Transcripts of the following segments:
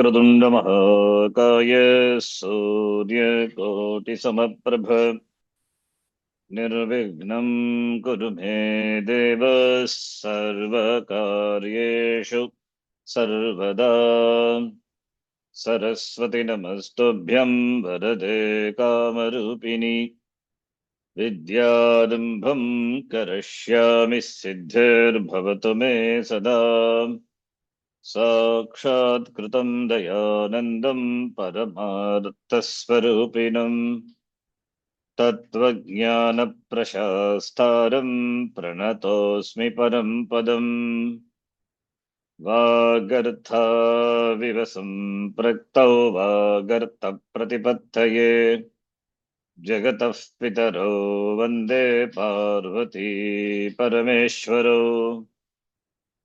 वक्रतुण्ड महाकाय सूर्यकोटिसमप्रभ निर्विघ्नं कुरु मे देव सर्वकार्येषु सर्वदा। सरस्वती नमस्तुभ्यं वरदे कामरूपिणि विद्यारम्भं करिष्यामि सिद्धिर्भवतु मे सदा। साक्षात्कृतं दयानन्दं परमार्थस्वरूपिणं तत्त्वज्ञानप्रशास्तारं प्रणतोऽस्मि परं पदम्। वागर्थाविव सम्पृक्तौ वागर्थप्रतिपत्तये जगतः पितरौ वन्दे पार्वती परमेश्वरौ।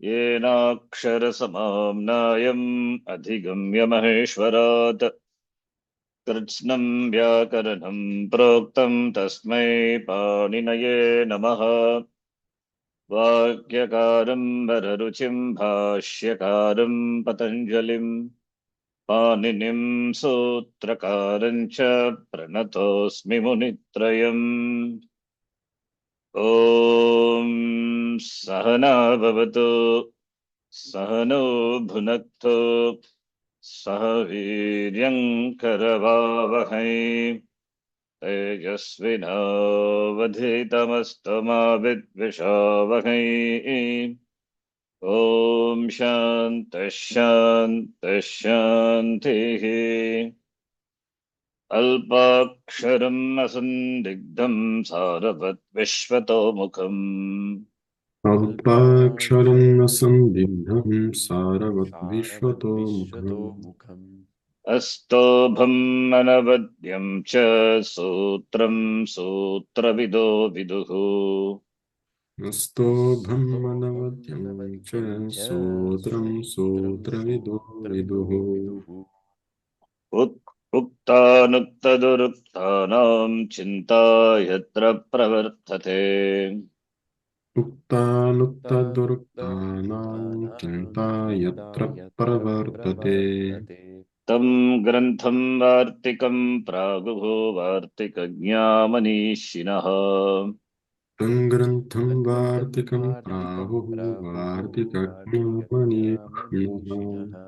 येनाक्षरसमाम्नायम् अधिगम्य महेश्वरात् कृत्स्नं व्याकरणं प्रोक्तं तस्मै पाणिनये नमः। वाक्यकारं वररुचिं भाष्यकारं पतञ्जलिं पाणिनिं सूत्रकारं च प्रणतोऽस्मि मुनित्रयम्। ॐ सहना भवतु सहनो भुनक्तु सह वीर्यं करवावहै तेजस्विनावधीतमस्तु मा विद्विषावहै। ॐ शान्तिः शान्तिः शान्तिः। अल्पाक्षरम् असन्दिग्धं सारवत् विश्वतोमुखम् अल्पाक्षरम् असंदिग्धं सारवद्विश्वतोमुखम् अस्तोभम् अनवद्यं च सूत्रं सूत्रविदो विदुः अस्तोभम् अनवद्यं च सूत्रं सूत्रविदो विदुः उक्तानुक्तदुरुक्तानां चिन्ता यत्र प्रवर्तते उक्तानुक्तदुरुक्तानां चिन्ता यत्र प्रवर्तते तं ग्रन्थं वार्तिकं प्रागुः वार्तिकज्ञामनीषिणः तं ग्रन्थं वार्तिकं प्राहुः वार्तिकज्ञामनीषिणः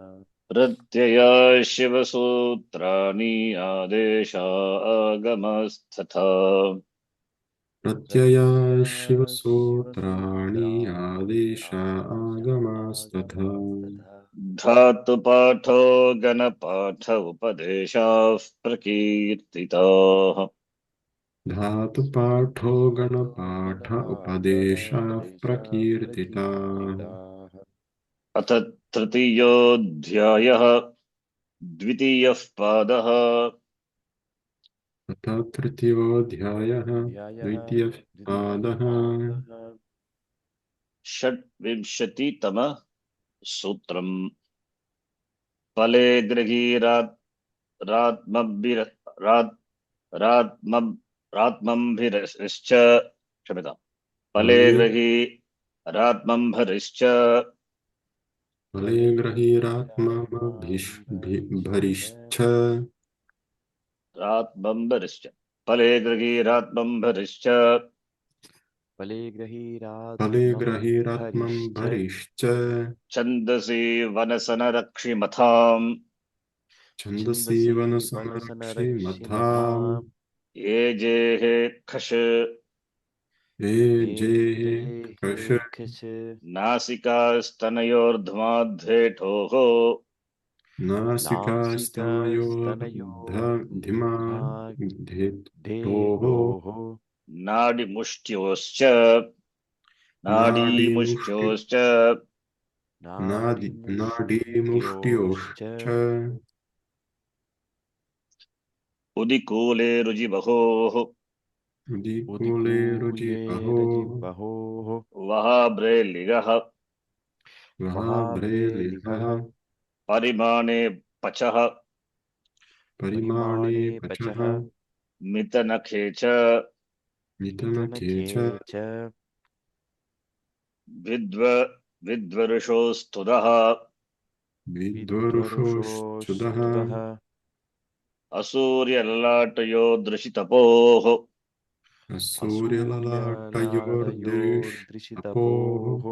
प्रत्यया शिवसूत्राणि आदेशा आगमस्तथा प्रत्यया शिवसूत्राणि आदेशा आगमास्तथा धातुपाठो गणपाठ उपदेशाः प्रकीर्तिताः धातुपाठो गणपाठ उपदेशाः प्रकीर्तिताः अथ तृतीयोऽध्यायः द्वितीयः पादः अथ तृतीयोऽध्यायः द्वितीयः पादः षड्विंशतितमः सूत्रम् फले गृहीरात् रात्मभिश्च क्षम्यताम् फले फले गृहीरात्मम्भरिश्च फले गृहीरात्मभिभरिश्च रात्मम्भरिश्च फले गृहीरात्मम्भरिश्च फले फलेग्रहीरात्मम्भरिश्च गृहीरात्मम्भरिश्च छन्दसि वनसनरक्षिमथाम् छन्दसि वनसनरक्षिमथाम् ये जेः खश एजेः कश नासिकास्तनयोर्ध्माद्धेठोः नासिकास्तनयोर्ध्माद्धेटोः नाडिमुष्ट्योश्च नाडीमुष्टि नाडीमुष्ट्योश्च नाडीमुष्ट्योश्च उदिकूले रुजिबहोः उदिकूले रुचिबहोः वहाब्रेलिगः वहाभ्रेलिहः परिमाणे पचः परिमाणे पचः मितनखे च मिथुनके च विद्वरुषोस्तुदः विद्वरुषोश्चुदः असूर्यललाटयो दृशितपोः सूर्यललाटयोर्दृशितपोः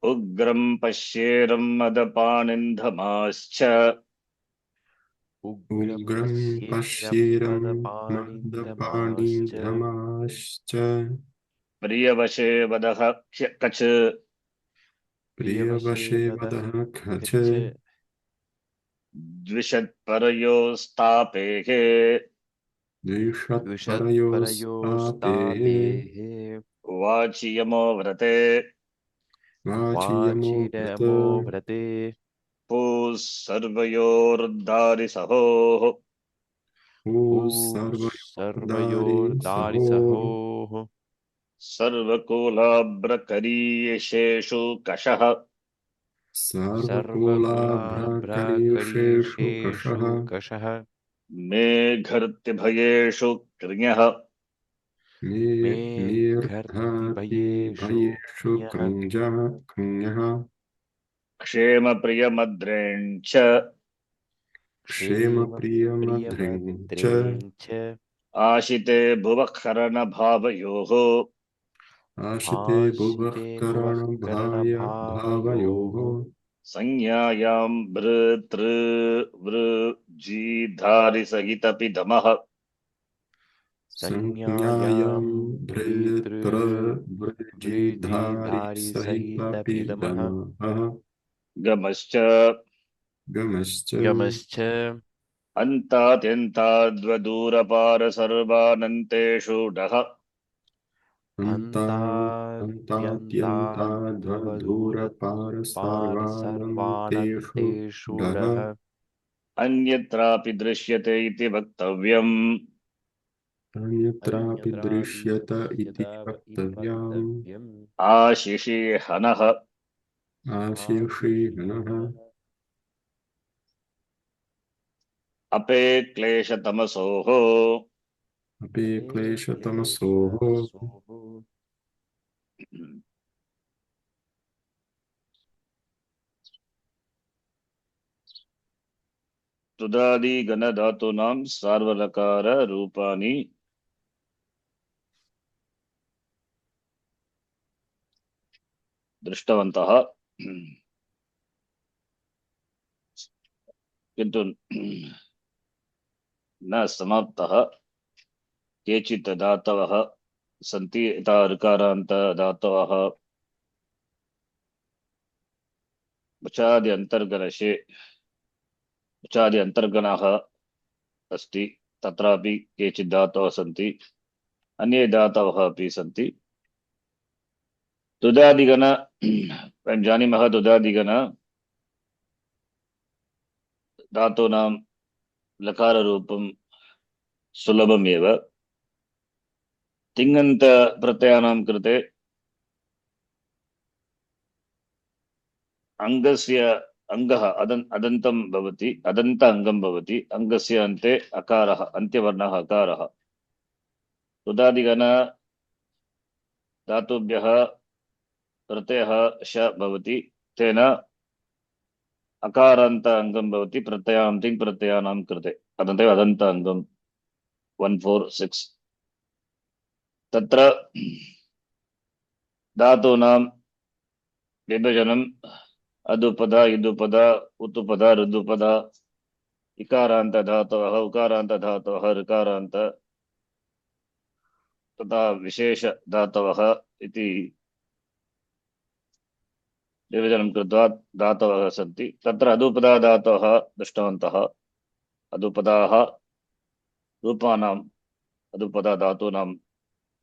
उग्रं पश्येरं मदपानिन्धमाश्च उग्रं पश्येरं मदपाणिधमाश्च प्रियवशे वदः कच प्रियवशे वदः खच द्विषत्परयोस्तापेः द्विषत्परयोस्तापेः वाचियमो व्रते वाचियमो व्रत पूः सर्वयोर्दारिसहोः सर्वयोर्दारिसहोः सर्वकुलाभ्रकरीयशेषु कषः सर्वकुलाभ्राकरीषेषु कषः मेघर्त्यभयेषु कृञः मेऽर्हति कृञः क्षेमप्रियमद्रेञ्च क्षेमप्रियमध्रिञ्च आशिते भुवः करणभावयोः आशिते भुवः करणभावयोः संज्ञायां भृतृवृजिधारिसहितपिदमः संज्ञायां भृतृवृजिधारिसहितपिदमः गमश्च गमश्च अन्तात्यन्ताद्वदूरपारसर्वानन्तेषु अन्तात्यन्ताद्वदूरपारसार्वानन्तेषु डः अन्यत्रापि दृश्यते इति वक्तव्यम् अन्यत्रापि दृश्यत इति वक्तव्यम् आशिषीहनः आशिषीहनः अपे क्लेशतमसोः अपि क्लेशतमसोः तुदादिगणधातूनां सार्वलकाररूपाणि दृष्टवन्तः किन्तु न समाप्तः। केचित् धातवः सन्ति यथा ऋकारान्त धातवः वचादि अन्तर्गणः अस्ति, तत्रापि केचित् धातवः सन्ति, अन्ये धातवः अपि सन्ति। तुदादिगण वयं जानीमः, तुदादिगण धातूनां लकाररूपं सुलभमेव। तिङन्त प्रत्ययानां कृते अङ्गस्य अङ्गः अदन्तं भवति, अदन्त अङ्गं भवति। अङ्गस्य अन्ते अकारः, अन्त्यवर्णः अकारः। तुदादिगण धातुभ्यः प्रत्ययः श भवति, तेन अकारान्त अङ्गं भवति प्रत्ययान्तिङ् प्रत्ययानां कृते, अदन्त अङ्गं 1 4 6। तत्र धातूनां विभजनम् अदुपद इदुपद उत्तुपद ऋदुपद, इकारान्त धातवः उकारान्त धातवः ऋकारान्त तथा विशेष धातवः इति विभजनं कृत्वा धातवः सन्ति। तत्र अदुपदा धातवः दृष्टवन्तः। अदुपदाः रूपाणाम्, अदुपदा धातूनां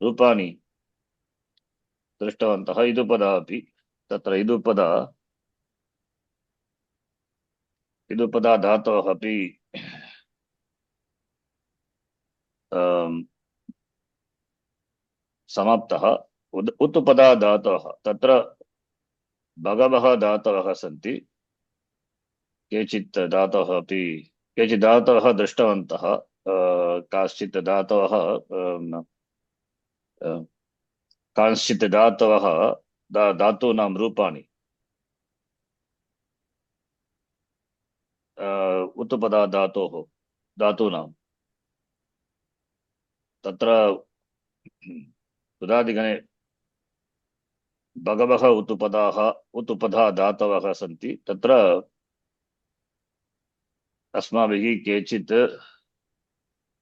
रूपाणि दृष्टवन्तः। इदुपदा अपि, तत्र इदुपदा धातवः अपि समाप्तः। उत्तुपदा धातवः, तत्र बहवः धातवः सन्ति। केचित् धातवः दृष्टवन्तः। काश्चित् धातवः कांश्चित् धातवः धातूनां रूपाणि उत्तपदा धातोः धातूनां तत्र उदादिगणे बहवः उत्तपदा धातवः सन्ति। तत्र अस्माभिः केचित्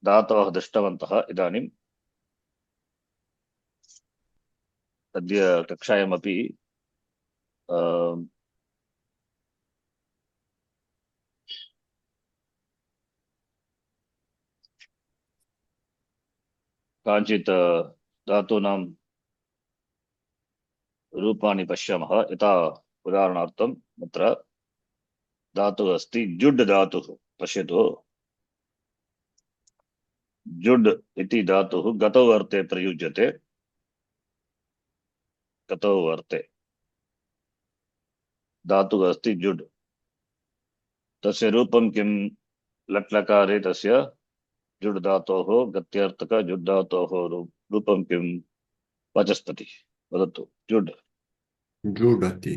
धातवः दृष्टवन्तः। इदानीम् अद्य कक्षायामपि अ, काञ्चित् धातूनां रूपाणि पश्यामः। यथा उदाहरणार्थम् अत्र धातुः अस्ति जुड् धातुः। पश्यतु, जुड् इति धातुः गतौ अर्थे प्रयुज्यते। गतौ अर्थे धातुः अस्ति जुड्। तस्य रूपं किं? लट् लकारे तस्य जुड् धातोः गत्यर्थक जुड् धातोः रूपं किं? वाचस्पति। वदतु। जुड् जुडति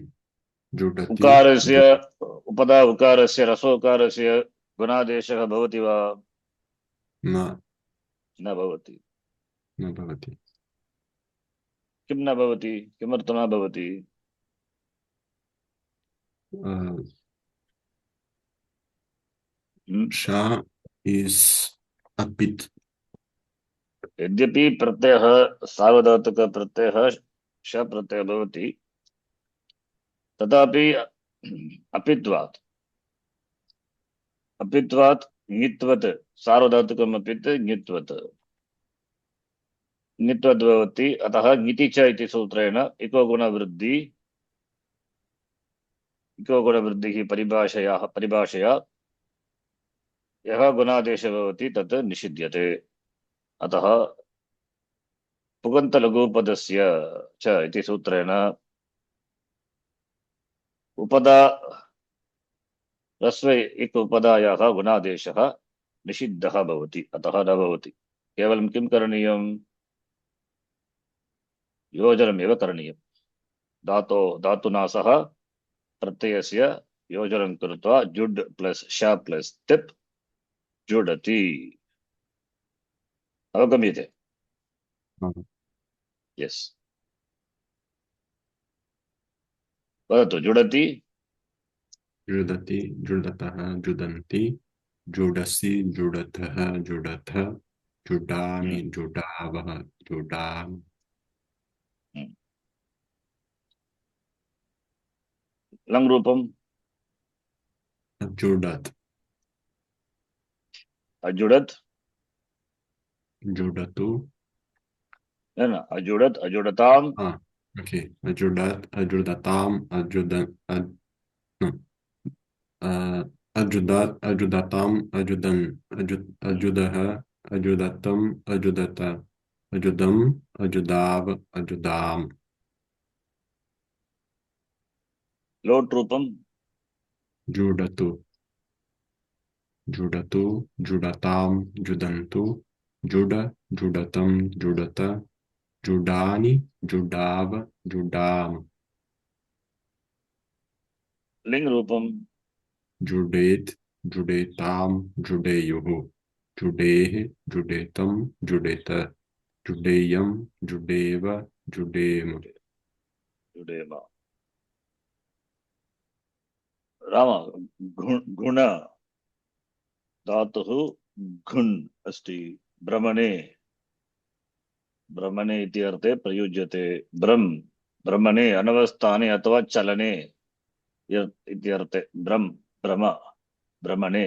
जुडति उकारस्य जुड उपधा उकारस्य रसोकारस्य गुणादेशः भवति वा? न न भवति। न भवति। किं न भवति? किमर्थं न भवति? शा इस् अपित्। यद्यपि प्रत्ययः सार्वधातुक प्रत्ययः श प्रत्ययः भवति, तथापि अपित्वात् अपित्वात् ङित्वत् सार्वधातुकम् अपित् ङित्वत् ङित्वत् भवति। अतः ङिति च इति सूत्रेण इको गुणवृद्धिः परिभाषया यः गुणादेशः भवति तत् निषिध्यते। अतः पुगन्तलघुपदस्य च इति सूत्रेण उपदा रस्व इक उपदायाः गुणादेशः निषिद्धः भवति। अतः न भवति। केवलं किं करणीयं? योजनमेव करणीयं। धातुना सह प्रत्ययस्य योजनं कृत्वा जुड् प्लस् श प्लस् तिप् जुडति। अवगम्यते? यस्। वदतु। जुडति, जुडति जुडतः जुदन्ति जुडसि जुडतः जुडथ जुडामि जुडावः जुडाम। लङ् रूपम् जुडत् अजुडत् जुडतु न अजुडत् अजुडताम् ओके अजुडत् अजुडताम् अजुदत् अजुदताम् अजुदन् अजुदः अजुदतम् अजुदत अजुदम् अजुदाव अजुदाम। लोट् रूपम् जुडतु जुडतु जुडताम् जुदन्तु जुड जुडतम् जुडत जुडानि जुडाव जुडाम। लिङ् रूपम् जुडेत् जुडेताम् जुडेयुः जुडेः जुडेतम् जुडेत जुडेयम् जुडेव जुडेम। जुडेम। राम गुण धातुः घुन् अस्ति। भ्रमणे भ्रमणे इति अर्थे प्रयुज्यते। भ्रमणे अनवस्थाने अथवा चलने इति अर्थे भ्रम भ्रमणे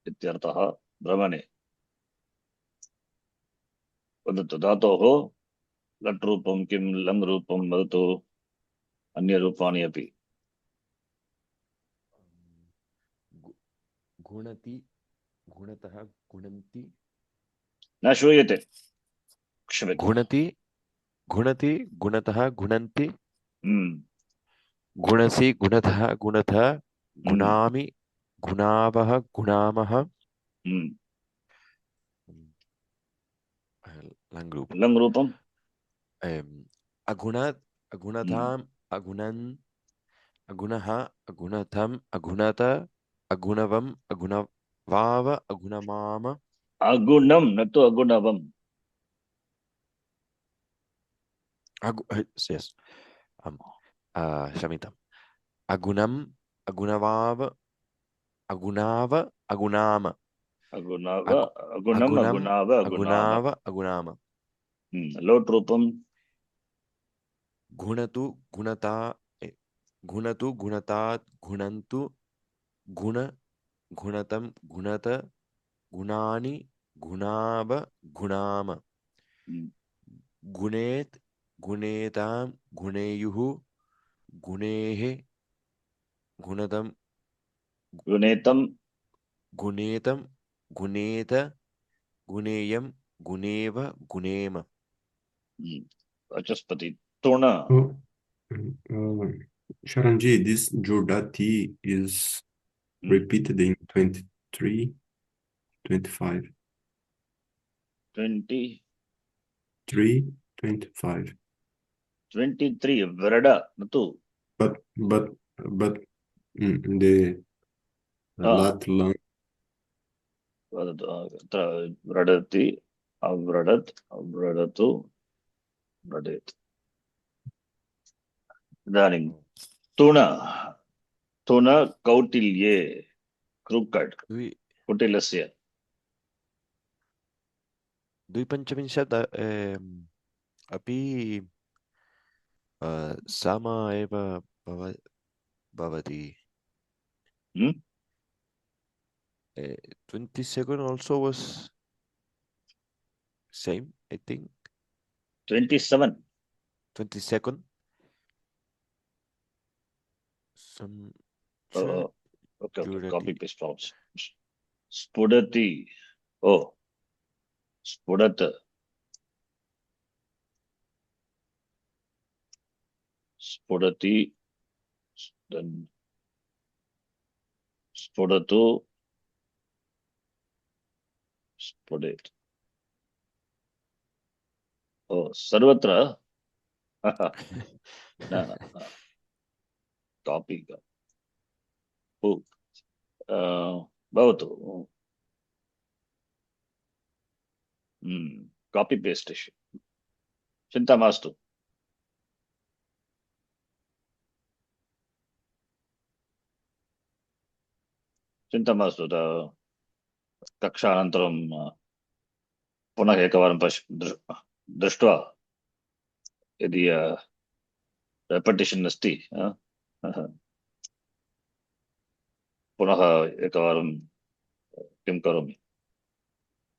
इत्यर्थः। भ्रमणे। वदतु। धातोः लट् रूपं किं? लङ् रूपं वदतु। अन्यरूपाणि अपि। गुणति गुणतः गुणन्ति न श्रूयते। क्षम्यताम्। गुणति गुणति गुणतः गुणन्ति हम्म गुणसि गुणतः गुणथ गुणामि गुणावः गुणामः हम्म लङ् रूपम् लङ् रूपम् अगुणात् अगुणताम् अगुणन् अगुणः अगुणथम् अगुणत अगुणवम् अगुणवाव अगुणमाम अगुणं न तु अगुणवम्. यस् क्षम्यताम्. अगुणम् अगुणवाव अगुणाव अगुणाम अगुणव अगु अगुणम् अगुणम् अगुणाव अगुणाम. अगुणाव अगुणाम लोट् रूपं गुणतु गुणता गुणतु गुणतात् गुणन्तु गुण गुणतं गुणत गुणानि गुणाव गुणाम गुणेत् गुणेतां गुणेयुः गुणेः गुणतं गुणेतं गुणेतं गुणेत गुणेयं गुणेव गुणेम. वाचस्पति तुण. Oh, Sharanji, this Jodati is repeated in 23, 25. 23 25. 23 vrada natu. But the lat lang. व्रडति अव्रडत् अव्रडतु व्रडेत्. इदानीं तुण तुण कौटिल्ये क्रूकड् कुटिलस्य 2.50 अपि सम एव भवति. 22nd also was same, I think. 27 22nd. Some okay Jodati. copy paste problems. Spudati. Oh, spudat spudati, then spudatu spudet. Oh, sarvatra. No. Copy भवतु. कापि paste issue. चिन्ता मास्तु. चिन्ता मास्तु. कक्षानन्तरं पुनः एकवारं दृष्ट्वा यदि रेपिटेशन् अस्ति पुनः एकवारं किं करोमि,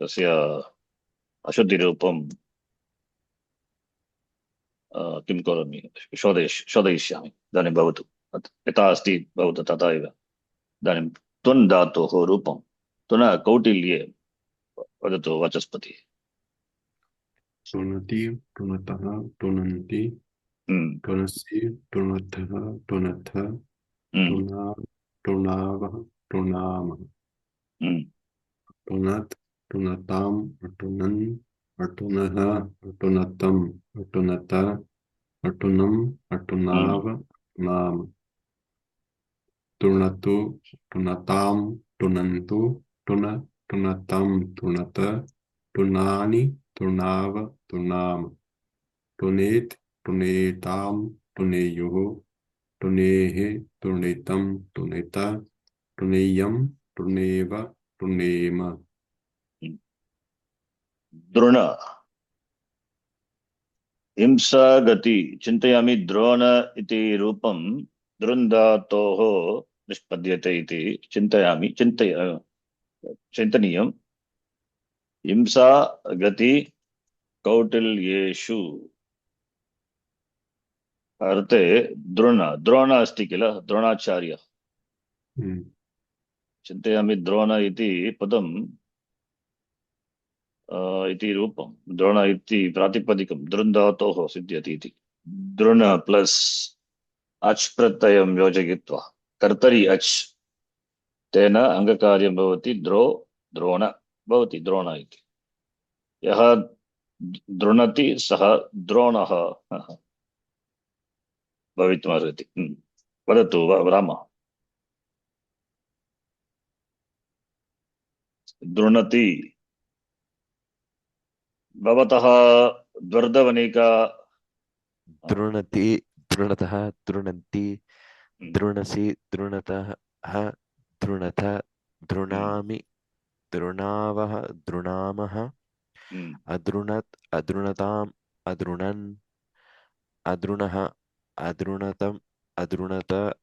तस्य अशुद्धिरूपं किं करोमि शोधयिष्यामि. इदानीं भवतु यथा अस्ति भवतु तथा एव. इदानीं तुन् धातोः रूपं तुन कौटिल्ये वदतु वाचस्पति. Tunati, tunatah, tunanti, tunasi, tunatah, tunatha, tuna, tunavah, tunama, tunat, tunatam, atunan, atunaha, atunatam, atunata, atunam, atunava, atunama, tunatu, tunatam, tunantu, tuna, tunatam, tunata, tunani, tunava, tunama, tunet, tunetam, tuneyuhu, tunehe, tunetam, tuneta, tuneyam, tuneva, tunema. Drona हिंसा गति चिन्तयामि. द्रोण इति रूपं दृन्धातोः निष्पद्यते इति चिन्तयामि. चिन्तनीयं. हिंसा गति कौटिल्येषु अर्थे द्रोण अस्ति किल, द्रोणाचार्य. चिन्तयामि द्रोण इति पदं इति रूपं द्रोण इति प्रातिपदिकं दृन्धातोः सिद्ध्यति इति. दृण प्लस अच् प्रत्ययं योजयित्वा कर्तरि अच् तेन अङ्गकार्यं भवति. द्रोण भवति द्रोण इति. यः दृणति सः द्रोणः भवितुमर्हति. वदतु राम. द्रुणति भवतः द्वर्धवनिका drunati, drunatah, drunanti, drunasi, drunatah, drunatha, drunami, drunavah, drunamah, adrunat, adrunatam, adrunan, adrunah, adrunatam, adrunata,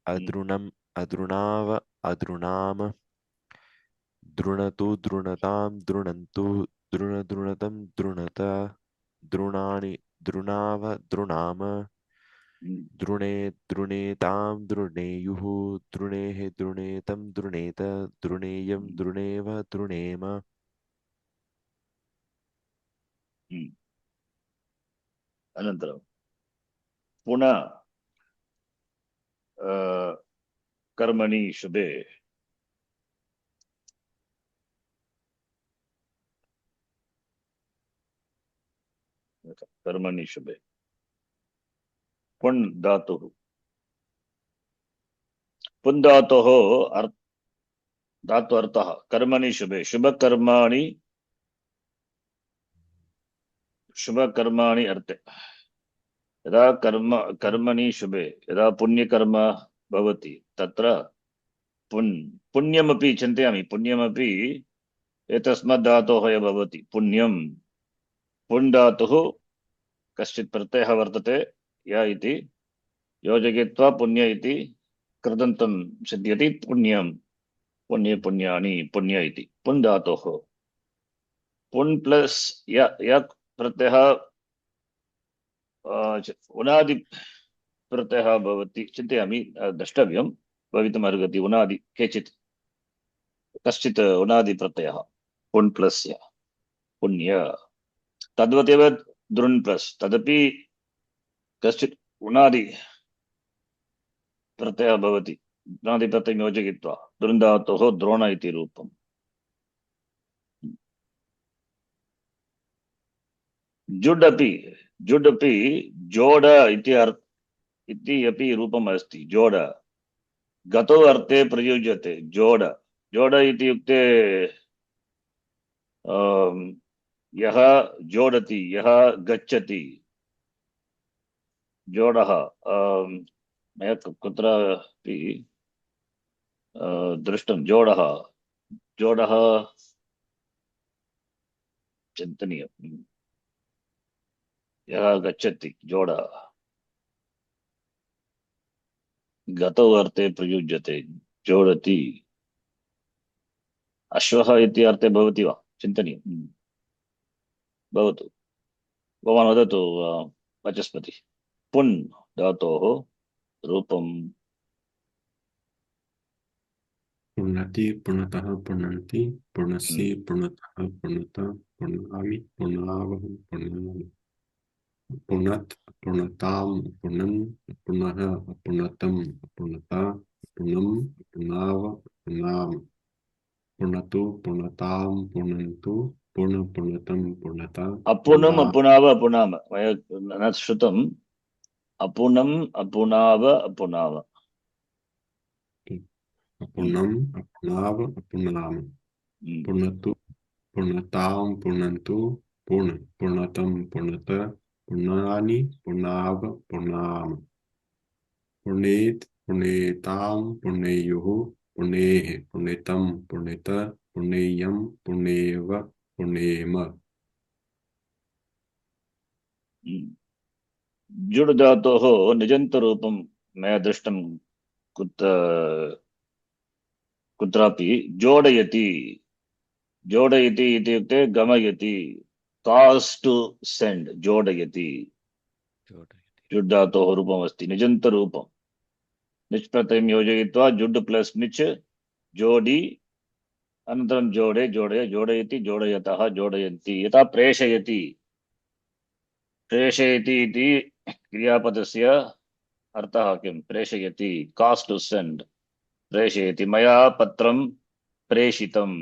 adrunam, adrunava, adrunama, drunatu, drunatam, drunantu, drunatam, drunata, drunani, drunava, drunama, द्रुणे द्रुणेतां द्रुणेयुः द्रुणेः द्रुणेतं द्रुणेत द्रुणेयं द्रुणेव द्रुणेम अनन्तरं पुनः कर्मणि शुभे कर्मणि शुभे पुण् धातुः पुण् धातोः धातु अर्थः कर्मणि शुभे शुभकर्माणि अर्थे यदा कर्मणि शुभे यदा पुण्यकर्म भवति तत्र पुण्यमपि चिन्तयामि पुण्यमपि एतस्मात् धातोः एव भवति पुण्यं पुण् धातुः कश्चित् प्रत्ययः वर्तते य इति योजयित्वा पुण्य इति कृदन्तं सिद्ध्यति पुण्यं पुण्ये पुण्यानि पुण्य इति पुण् धातोः पुण् प्लस् य प्रत्ययः उनादि प्रत्ययः भवति चिन्तयामि द्रष्टव्यं भवितुमर्हति उनादि कश्चित् उनादि प्रत्ययः पुण् प्लस् य पुण्य तद्वदेव द्रुन् प्लस् तदपि कश्चित् उनादि प्रत्ययः भवति उनादि प्रत्ययं योजयित्वा द्रुन् धातोः द्रोण इति रूपम् जुड् अपि जोड इति अपि रूपम् अस्ति जोड गतो अर्थे प्रयुज्यते जोड इति युक्ते यः जोडति यः गच्छति जोडः मया कुत्रापि दृष्टं जोडः चिन्तनीयम् यः गच्छति जोड गतौ अर्थे प्रयुज्यते जोडति अश्वः इति अर्थे भवति वा चिन्तनीयम् भवतु भवान् वदतु वाचस्पति पुन् धातोः रूपं पुण्यति पुण्यतः पुण्यन्ति पुण्यसि पुण्यतः पुण्यत पुण्यामि पुण्यावः पुण्यामि पुण्यत् पुण्यतां पुण्यन् पुण्यः पुण्यतं पुण्यता पुण्यं पुण्याव पुण्याम पुण्यतु पुण्यतां पुण्यन्तु पुण्यतं पुण्यता अपुनम् अपुनाव अपुनाम मया न श्रुतम् अपुनम् अपुनाव अपुनाव अपुनम् अपुनाव अपुनाम पुण्यतु पुण्यतां पुण्यन्तु पुण्यतं पुण्यत पुण्यानि पुण्याव पुण्याम पुण्येत पुण्येतां पुण्येयुः पुण्येः पुण्यतं पुण्यत पुण्येयं पुण्येव पुण्येम जुड् धातोः निजन्तरूपं मया दृष्टं कुत्रापि जोडयति इत्युक्ते गमयति कास् टु सेण्ड् जोडयति जुड् धातोः रूपमस्ति निजन्तरूपं निच् प्रत्ययं योजयित्वा जुड् प्लस् निच् जोडि अनन्तरं जोडयति जोडयतः जोडयन्ति यथा प्रेषयति इति क्रियापदस्य अर्थः किं प्रेषयति कास् टु सेण्ड् प्रेषयति मया पत्रं प्रेषितम्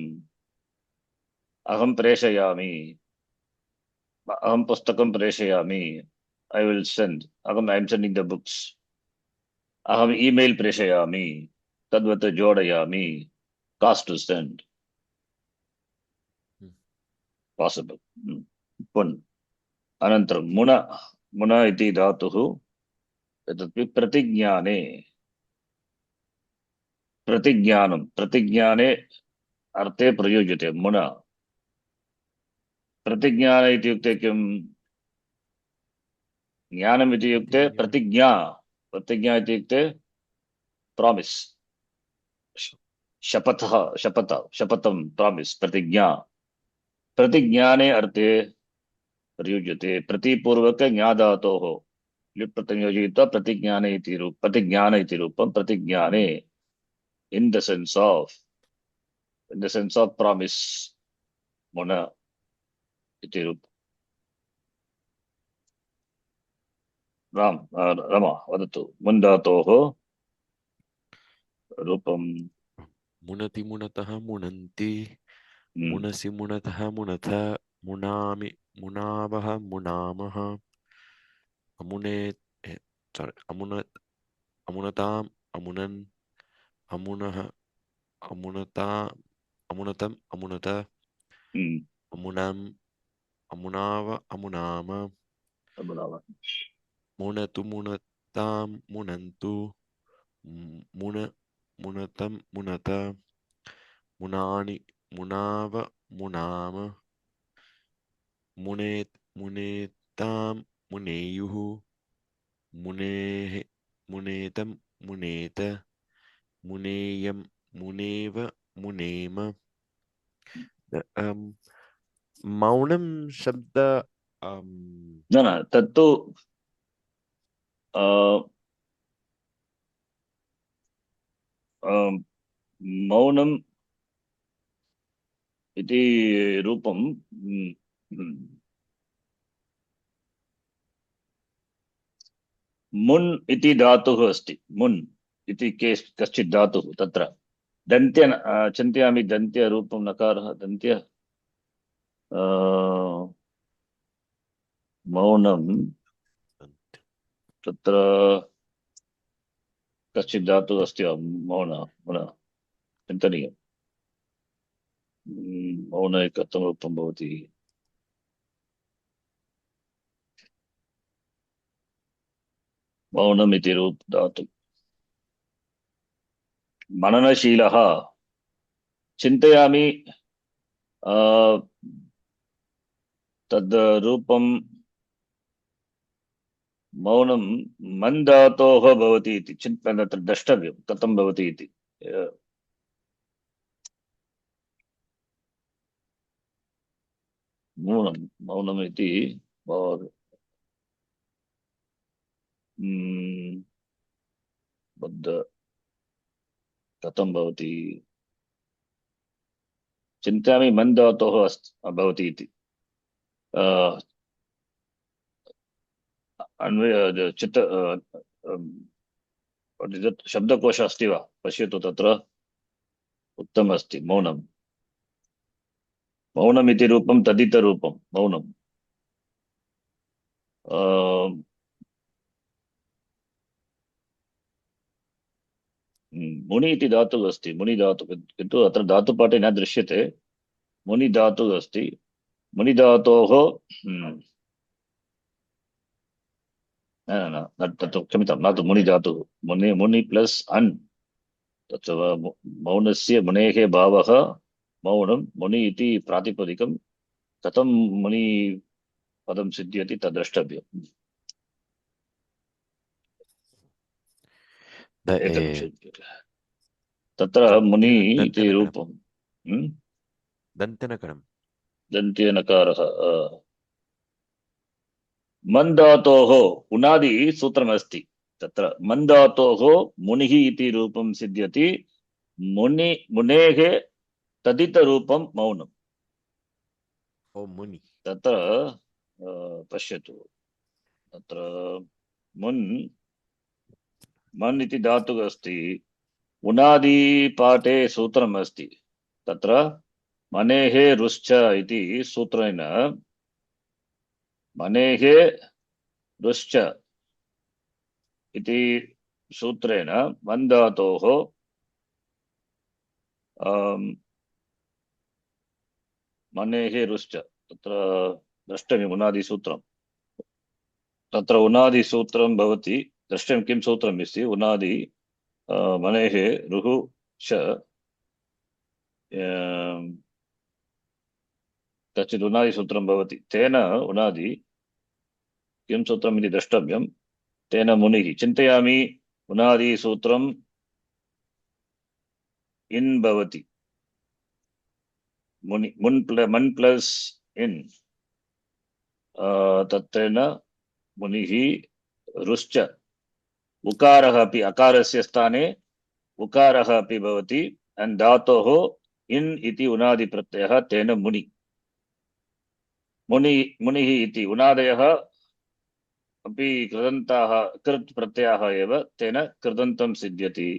अहं प्रेषयामि अहं पुस्तकं प्रेषयामि I will send I am sending the books अहम ईमेल प्रेषयामि तद्वत् जोडयामि कास् टु सेण्ड् पासिबल। पुन् अनन्तरं मुन मुन इति धातुः एतत् प्रतिज्ञाने प्रतिज्ञाने अर्थे प्रयुज्यते मुन। प्रतिज्ञान इत्युक्ते किम्? ज्ञानम् इत्युक्ते प्रतिज्ञा प्रतिज्ञा। प्रतिज्ञा इत्युक्ते प्रामिस्, शपथः, शपथं प्रामिस्, प्रतिज्ञा। प्रतिज्ञाने अर्थे प्रयुज्यते प्रतिपूर्वक ज्ञाधातोः लिट् प्रत्ययं योजयित्वा प्रतिज्ञान इति रूपं प्रतिज्ञाने in the sense of promise मुन इति रूपम्। रमा वदतु मुन् धातोः रूपं। मुनति मुनतः मुनन्ति हम्म, मुनसि मुनतः मुनथ मुनामि मुनावः मुनामः अमुने sorry अमुनताम् अमुनन् अमुनः अमुनता अमुनतम् अमुनत अमुनम् अमुनाव अमुनाम बराबर। मुनतु मुनताम् मुनन्तु मुन मुनतम् मुनत मुनानि मुनाव मुनाम मुनेत् मुनेताम् मुनेयुः मुनेः मुनेतम् मुनेत मुनेयं मुनेव मुनेम मौनं शब्द न तत्तु मौनम् इति रूपं मुन् इति धातुः अस्ति। मुन् इति कश्चित् धातुः तत्र दन्त्य चिन्तयामि दन्त्य रूपं नकारः दन्त्य मौनं तत्र कश्चित् धातुः अस्ति वा? मौन मुन चिन्तनीयम्। मौन कथं रूपं भवति? मौनम् इति रूप धातु मननशीलः चिन्तयामि तद् रूपं मौनं मन् धातोः भवति इति तत्र द्रष्टव्यं कथं भवति इति। मौनम् इति कथं भवति चिन्तयामि मन् धातोः भवति इति चित्त शब्दकोश अस्ति वा पश्यतु तत्र उक्तम् अस्ति मौनम्। मौनम् इति रूपं तदितरूपं मौनम्। मुनि इति धातुः अस्ति मुनि धातु किन्तु अत्र धातुपाठे न दृश्यते। मुनि धातुः अस्ति मुनि धातोः न तत् क्षम्यतां न तु मुनि धातुः मुनि प्लस् अन् तत्र मौनस्य मुनेः भावः मौनं मुनि इति प्रातिपदिकं कथं मुनि पदं सिद्ध्यति तद् द्रष्टव्यम्। तत्र मुनि इति रूपं दन्त्यनकरं दन्त्यनकारः मन् धातोः उनादि सूत्रमस्ति तत्र मन् धातोः मुनिः इति रूपं सिद्ध्यति मुनेः तदितरूपं मौनम्। ओ मुनि तत्र पश्यतु तत्र मन् इति धातुः अस्ति उनादि पाठे सूत्रम् अस्ति तत्र मनेः रुश्च इति सूत्रेण मनेः रुश्च इति सूत्रेण मन् धातोः मनेः रुश्च तत्र द्रष्टव्यम् उनादिसूत्रम्। तत्र उनादिसूत्रं भवति। द्रष्टव्यं किं सूत्रम् अस्ति। उनादि मनेः रुः च कश्चित् उनादिसूत्रं भवति। तेन उनादि किं सूत्रम् इति द्रष्टव्यं। तेन मुनिः चिन्तयामि उनादिसूत्रम् इन् भवति। मुनि मन् प्लस इन् तत्रेन मुनिः रुश्च उकारः अपि अकारस्य स्थाने उकारः अपि भवति। एंड धातोः इन् इति उनादि प्रत्ययः तेन मुनि मुनिः इति उनादयः अपि कृदन्ताः कृत् प्रत्ययाः एव तेन कृदन्तं सिद्ध्यति।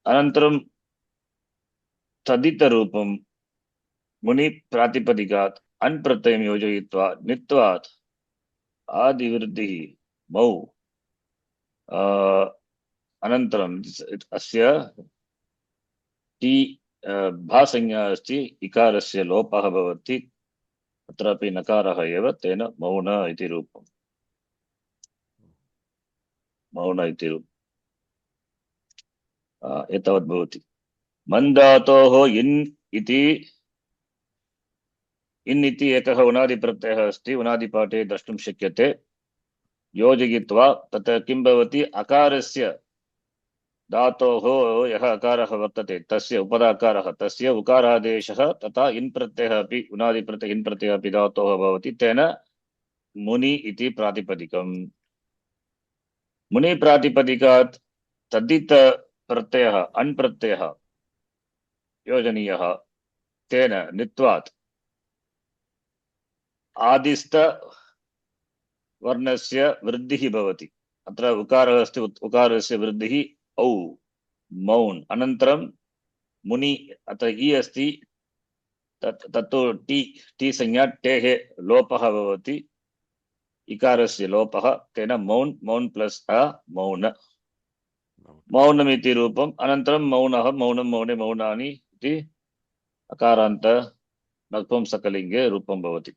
अनन्तरं तदितरूपं मुनि प्रातिपदिकात् अन् प्रत्ययं योजयित्वा नित्वात् आदिवृद्धिः मौ अनन्तरम् अस्य टी भासंज्ञा अस्ति। इकारस्य लोपः भवति। अत्रापि नकारः एव तेन मौन इति रूपम्। मौन इति रूपम् एतावत् भवति। मन्धातोः इन् इति एकः उनादिप्रत्ययः अस्ति। उनादिपाठे द्रष्टुं शक्यते। योजयित्वा तत्र किं भवति अकारस्य धातोः यः अकारः वर्तते तस्य उपदाकारः तस्य उकारादेशः तथा इन् प्रत्ययः अपि उनादिप्रत्यय इन् प्रत्ययः अपि धातोः भवति। तेन मुनि इति प्रातिपदिकम्। मुनि प्रातिपदिकात् तद्धित प्रत्ययः अन् प्रत्ययः योजनीयः। तेन नित्वात् आदिस्थ वर्णस्य वृद्धिः भवति। अत्र उकारः अस्ति। उकारस्य वृद्धिः औ मौन्। अनन्तरं मुनि अत्र इ अस्ति। तत्तु टी संज्ञा टेः लोपः भवति। इकारस्य लोपः तेन मौन् प्लस् अ मौन मौनमिति रूपम्। अनन्तरं मौनः मौनं मौने मौनानि इति अकारान्त नपुंसकलिङ्गे रूपं भवति।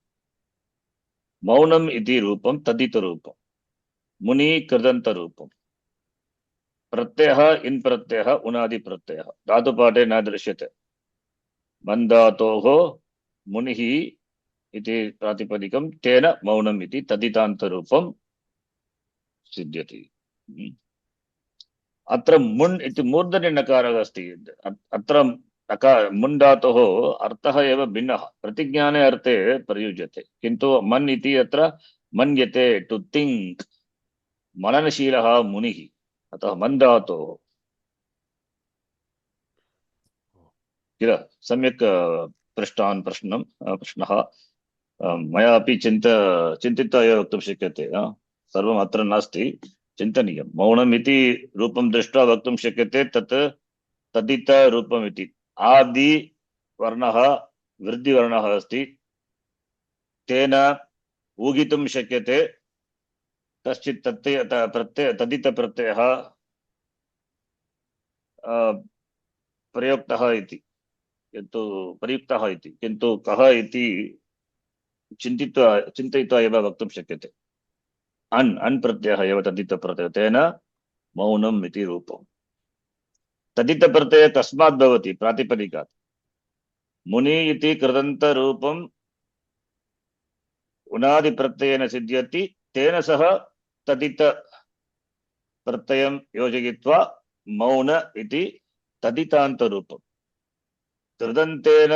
मौनम् इति रूपं तदितरूपं मुनि कृदन्तरूपं। प्रत्ययः इन् प्रत्ययः उनादि प्रत्ययः धातुपाठे न दृश्यते। मन्धातोः मुनिः इति प्रातिपदिकं तेन मौनम् इति तदितान्तरूपं सिद्ध्यति। अत्र मुन् इति मूर्धन्य नकारः अस्ति। अत्र मुन् धातोः अर्थः एव भिन्नः। प्रतिज्ञाने अर्थे प्रयुज्यते। किन्तु मन् इति अत्र मन्यते टु थिङ्क् मननशीलः मुनिः। अतः मन् धातोः किल सम्यक् पृष्टान् प्रश्नः मया अपि चिन्तित्वा एव वक्तुं शक्यते। सर्वम् अत्र नास्ति। चिन्तनीयं। मौनम् इति रूपं दृष्ट्वा वक्तुं शक्यते तत् तदित रूपम् इति। आदि वर्णः वृद्धिवर्णः अस्ति। तेन ऊहितुं शक्यते कश्चित् तदित प्रत्ययः प्रयुक्तः इति। किन्तु प्रयुक्तः इति किन्तु कः इति चिन्तयित्वा एव वक्तुं शक्यते। अन् प्रत्ययः एव तदित प्रत्ययः तेन मौनम् इति रूपम्। तदित प्रत्ययः कस्मात् भवति प्रातिपदिकात्। मुनि इति कृदन्तरूपम् उनादि प्रत्ययेन सिद्ध्यति। तेन सह तदित प्रत्ययं योजयित्वा मौन इति तदितान्तरूपम्। कृदन्तेन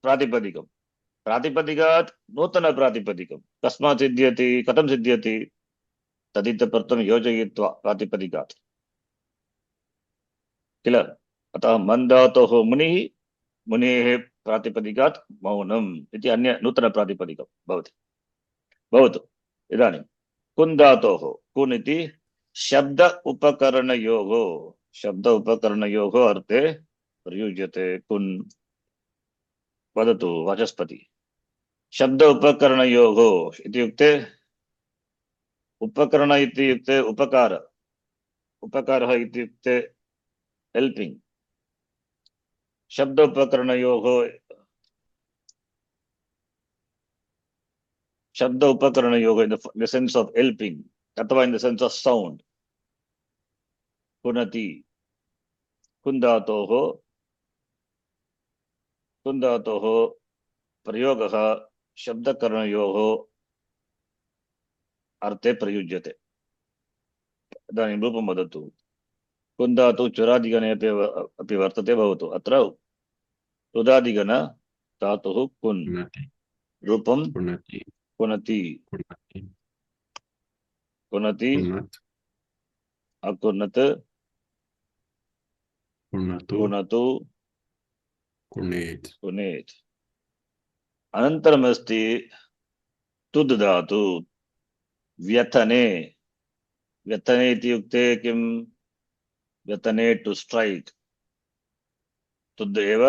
प्रातिपदिकम् प्रातिपदिकात् नूतन प्रातिपदिकं कस्मात् सिद्ध्यति कथं सिद्ध्यति तदित प्रत्ययं योजयित्वा प्रातिपदिकात् किल। अतः मन् धातोः मुनिः मुनेः प्रातिपदिकात् मौनम् इति अन्य नूतन प्रातिपदिकं भवति। भवतु। इदानीं कुन् धातोः कुन् इति शब्द उपकरणयोः अर्थे प्रयुज्यते। कुन् वदतु वाचस्पति। शब्द उपकरणयोः इत्युक्ते उपकरण इत्युक्ते उपकारः इत्युक्ते हेल्पिंग। शब्द उपकरणयोः शब्द उपकरण योग in the sense of helping अथवा in the sense of sound. पुनति कुन्दातोः प्रयोगः शब्दकरणयोः अर्थे प्रयुज्यते। इदानीं रूपं वदतु। कुन्दातु चुरादिगणे अपि वर्तते भवतु। अत्र तुदादिगण धातुः कुन् पुनति रूपं पुनति पुनति पुनति पुनति पुनत् अकुर्णत् पुनतु पुनतु कुनेत् कुनेत्। अनन्तरमस्ति तुद् धातु व्यथने। व्यथने इत्युक्ते किं? व्यथने टु स्ट्रैक्। तुद् एव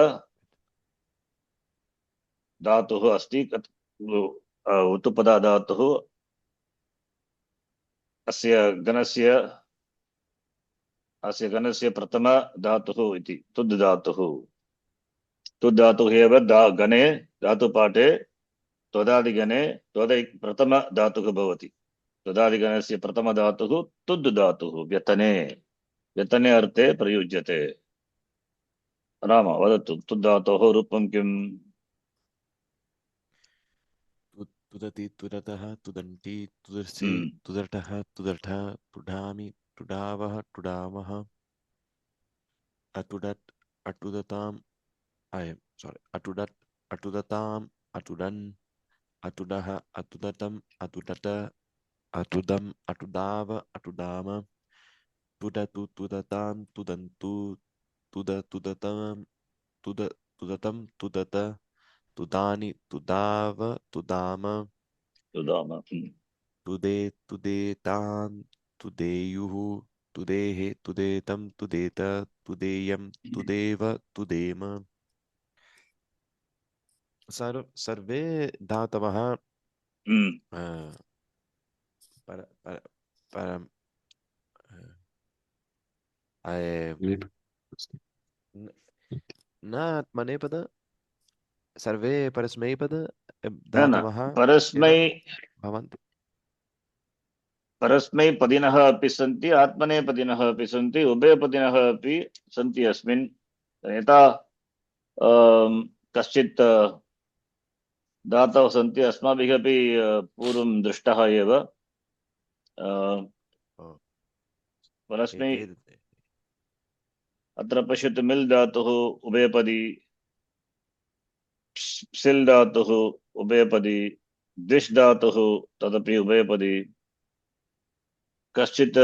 धातुः अस्ति। उत्तुपदा धातुः अस्य गणस्य प्रथम धातुः इति तुद् धातुः। तुद् धातुः एव गणे धातुपाठे त्वदादिगणे प्रथम धातुः भवति। त्वदादिगणस्य प्रथम धातुः तुद् धातुः व्यथने अर्थे प्रयुज्यते। राम वदतु तुद् धातोः रूपं किम्? तुदति तुदतः तुदन्ति तुदर्सि तुदर्टः तुदर्ठः तुडामि तुडावः तुडामः अतुडत् अटुदताम् अटुडत् अटुदताम् अटुडन् अतुडः अतुदतम् अतुडत अतुदम् अटुडाव अटुडाम तुदतु तुदताम् तुदन्तु तुदतम् तुदतं तुदत तुदानि तुदाव तुदाम तुदे तुदेतां तुदेयुः तुदेः तुदेतं तुदेत तुदेयं तुदेव तुदेम। सर्वे धातवः न आत्मनेपद सर्वे परस्मैपद धातवः परस्मै भवन्ति। परस्मैपदिनः अपि सन्ति, आत्मनेपदिनः अपि सन्ति, उभयपदिनः अपि सन्ति अस्मिन्। यथा कश्चित् धातवः सन्ति, अस्माभिः अपि पूर्वं दृष्टः एव। परस्मै अत्र पश्यतु, मिल् धातुः उभयपदी, सिल् धातुः उभयपदी, दिश् धातुः तदपि उभयपदी। कश्चित्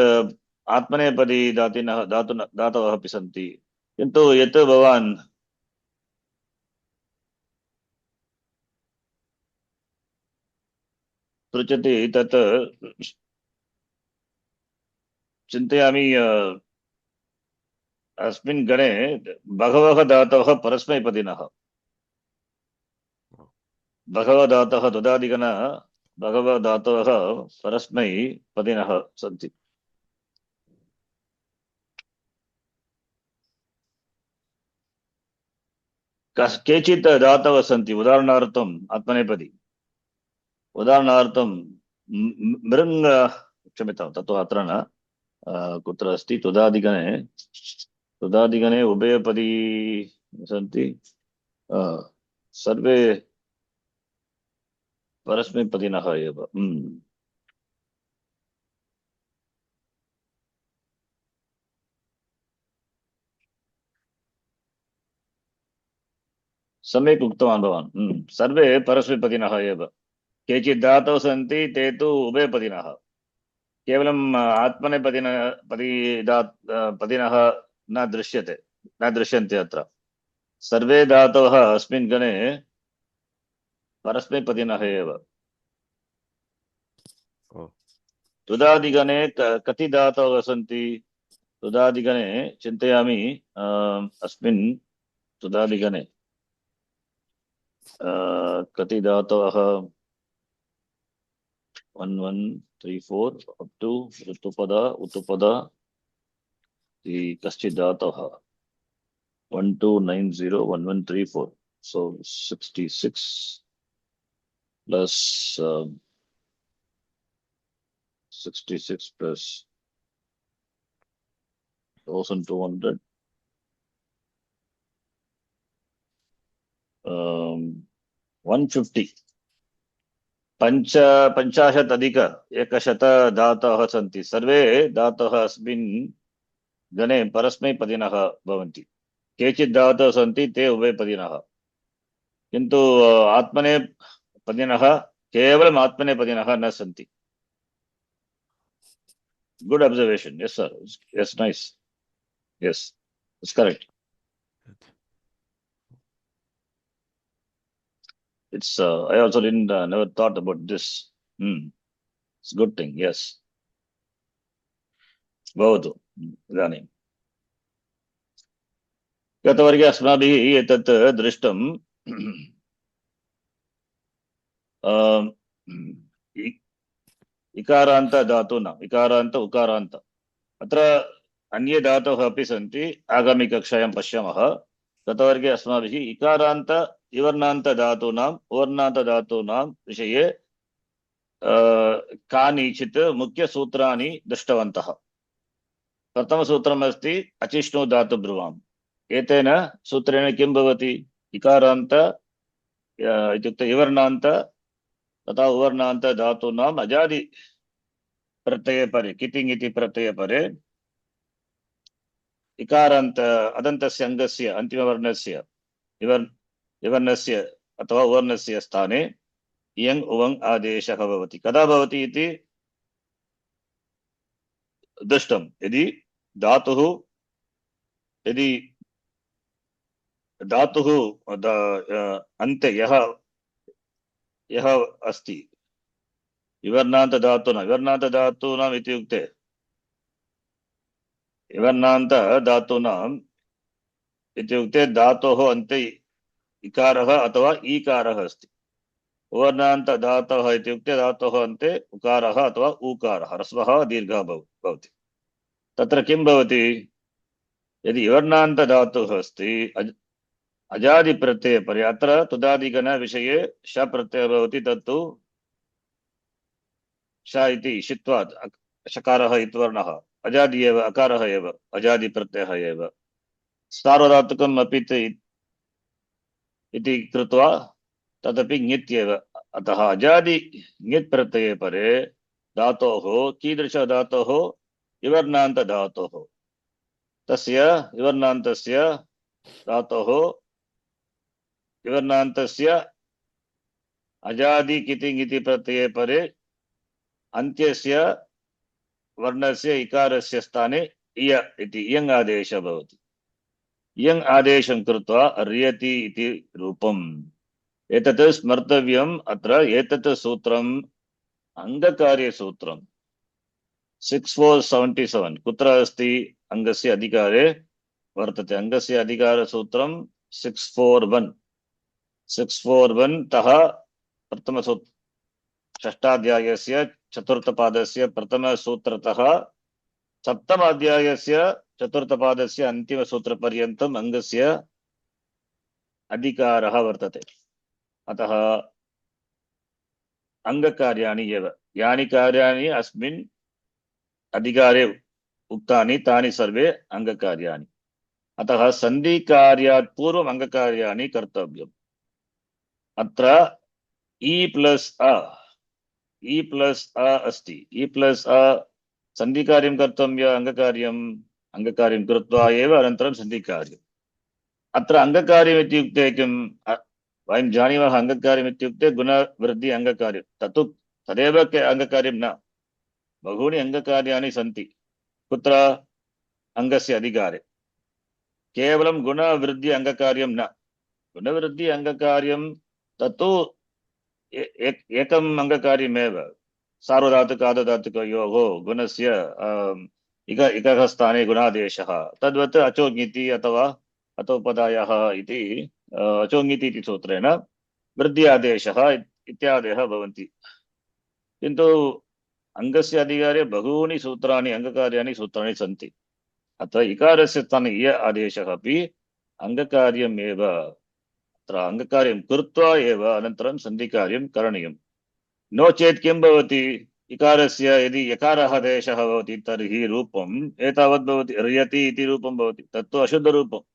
आत्मनेपदी धातवः अपि सन्ति। किन्तु यत् भवान् पृच्छति तत् चिन्तयामि। अस्मिन् गणे बहवः धातवः परस्मैपदिनः। बहवः धातवः तुदादिगण बहवः धातवः परस्मैपदिनः सन्ति। केचित् धातवः सन्ति, उदाहरणार्थम् आत्मनेपदी। उदाहरणार्थं मृङ्, क्षम्यतां, तत्तु अत्र न, कुत्र अस्ति? तुदादिगणे उभयपदी सन्ति, सर्वे परस्मैपदिनः एव। सम्यक् उक्तवान् भवान्। सर्वे परस्मैपदिनः एव। केचित् धातवः सन्ति, ते तु उभयपदिनः। केवलम् पदिनः न दृश्यन्ते अत्र। सर्वे धातवः अस्मिन् गणे परस्मैपदिनः एव। तुदादिगणे कति धातवः सन्ति? तुदादिगणे चिन्तयामि, अस्मिन् तुदादिगणे कति धातवः? 1 1 3 4 up to उत्तुपदा कश्चित् धातवः 1 2 9 0 1 1 3 4, so 66 plus 66 plus 1200. 150. पञ्चाशत् अधिक 100 धातवः सन्ति। सर्वे धातवः अस्मिन् गणे परस्मैपदिनः भवन्ति। केचित् धातवः सन्ति ते उभयपदिनः, किन्तु आत्मनेपदिनः केवलम् आत्मनेपदिनः न सन्ति। Good observation. Yes, sir. Yes, nice. Yes, it's correct. It's I also didn't never thought about this. It's a good thing. Yes. भवतु इदानीं गतवर्गे अस्माभिः एतत् दृष्टम्। इकारान्त धातूनाम् इकारान्त उकारान्त अत्र अन्ये धातवः अपि सन्ति। आगामिकक्षायां पश्यामः। गतवर्गे अस्माभिः इकारान्त इवर्णान्त धातूनाम् उवर्णान्त धातूनां विषये कानिचित् मुख्यसूत्राणि दृष्टवन्तः। प्रथमसूत्रम् अस्ति अचिष्णु धातु ब्रुवाम्। एतेन सूत्रेण किं भवति? इकारान्त इत्युक्ते इवर्णान्त तथा उवर्णान्त धातूनाम् अजादि प्रत्यये परे कितिङ् इति प्रत्यये परे इकारान्त अदन्तस्य अङ्गस्य अन्तिमवर्णस्य इवर्णस्य अथवा उवर्णस्य स्थाने इयङ् उवङ् आदेशः भवति। कदा भवति इति दृष्टम्। यदि धातुः अन्ते यः अस्ति इवर्णान्त धातूनाम् इत्युक्ते इवर्णान्त धातूनाम् इत्युक्ते धातोः अन्ते इकारः अथवा ईकारः अस्ति। उवर्णान्त धातवः इत्युक्ते धातोः अन्ते उकारः अथवा ऊकारः ह्रस्वः दीर्घः भवति। तत्र किं भवति? यदि इवर्णान्त धातुः अस्ति अजादि प्रत्यये परे अत्र तुदादिगण विषये श प्रत्ययः भवति। तत्तु श इति शित्वात् शकारः इत्वर्णः अजादि एव अकारः एव अजादि प्रत्ययः एव। सार्वधातुकम् अपि इति कृत्वा तदपि ङित् एव। अतः अजादि ङित् प्रत्यये परे धातोः कीदृश धातोः? इवर्णान्त धातोः। तस्य इवर्णान्तस्य धातोः इवर्णान्तस्य अजादि कितिङ् इति प्रत्यये परे अन्त्यस्य वर्णस्य इकारस्य स्थाने इय इति इयङ् आदेशः भवति। इयङ् आदेशं कृत्वा अर्यति इति रूपम्। एतत् स्मर्तव्यम्। अत्र एतत् सूत्रम् अङ्गकार्यसूत्रम् 6477 कुत्र अस्ति? अङ्गस्य अधिकारे वर्तते। अङ्गस्य अधिकारसूत्रं 641 तः प्रथमसूत्र षष्ठाध्यायस्य चतुर्थपादस्य प्रथमसूत्रतः सप्तमाध्यायस्य चतुर्थपादस्य अन्तिमसूत्रपर्यन्तम् अङ्गस्य अधिकारः वर्तते। अतः अङ्गकार्याणि एव यानि कार्याणि अस्मिन् अधिकारे उक्तानि तानि सर्वे अङ्गकार्याणि। अतः सन्धिकार्यात् पूर्वम् अङ्गकार्याणि कर्तव्यम्। अत्र इ प्लस् अ अस्ति। इ प्लस् अ सन्धिकार्यं कर्तुं अङ्गकार्यं कृत्वा एव अनन्तरं सन्धिकार्यम्। अत्र अङ्गकार्यम् इत्युक्ते किं? वयं जानीमः अङ्गकार्यम् इत्युक्ते गुणवृद्धि अङ्गकार्यं। तदेव अङ्गकार्यं न, बहूनि अङ्गकार्याणि सन्ति। कुत्र? अङ्गस्य अधिकारे। केवलं गुणवृद्धि अङ्गकार्यं न। गुणवृद्धि अङ्गकार्यं तत्तु एकम् अङ्गकार्यमेव। सार्वधातुकार्धधातुकयोः गुणस्य इकः स्थाने गुणादेशः। तद्वत् अचोङिति अथवा अतोपदायः इति अचोङिति इति सूत्रेण वृद्धि आदेशः इत्यादयः भवन्ति। किन्तु अङ्गस्य अधिकारे बहूनि सूत्राणि अङ्गकार्याणि सूत्राणि सन्ति। अत्र इकारस्य स्थाने इय आदेशः अपि अङ्गकार्यमेव। अत्र अङ्गकार्यं कृत्वा एव अनन्तरं सन्धिकार्यं करणीयं। नो चेत् किं भवति? इकारस्य यदि यकारः देशः भवति तर्हि रूपम् एतावत् भवति, रियति इति रूपं भवति, तत्तु अशुद्धरूपम्।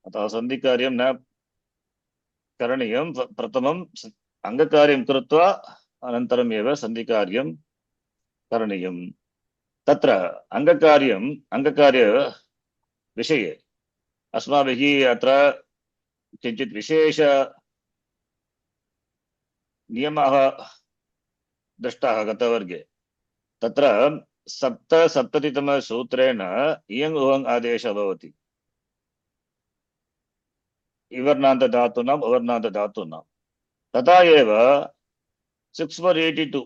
अतः सन्धिकार्यं न करणीयं, प्रथमम् अङ्गकार्यं कृत्वा अनन्तरम् एव सन्धिकार्यं करणीयम्। तत्र अङ्गकार्य विषये अस्माभिः अत्र किञ्चित् विशेष नियमः दृष्टः गतवर्गे। तत्र सप्ततितमसूत्रेण इयङ् उवङ् आदेशः भवति इवर्णान्तधातूनाम् अवर्णान्तधातूनां। तथा एव 6/82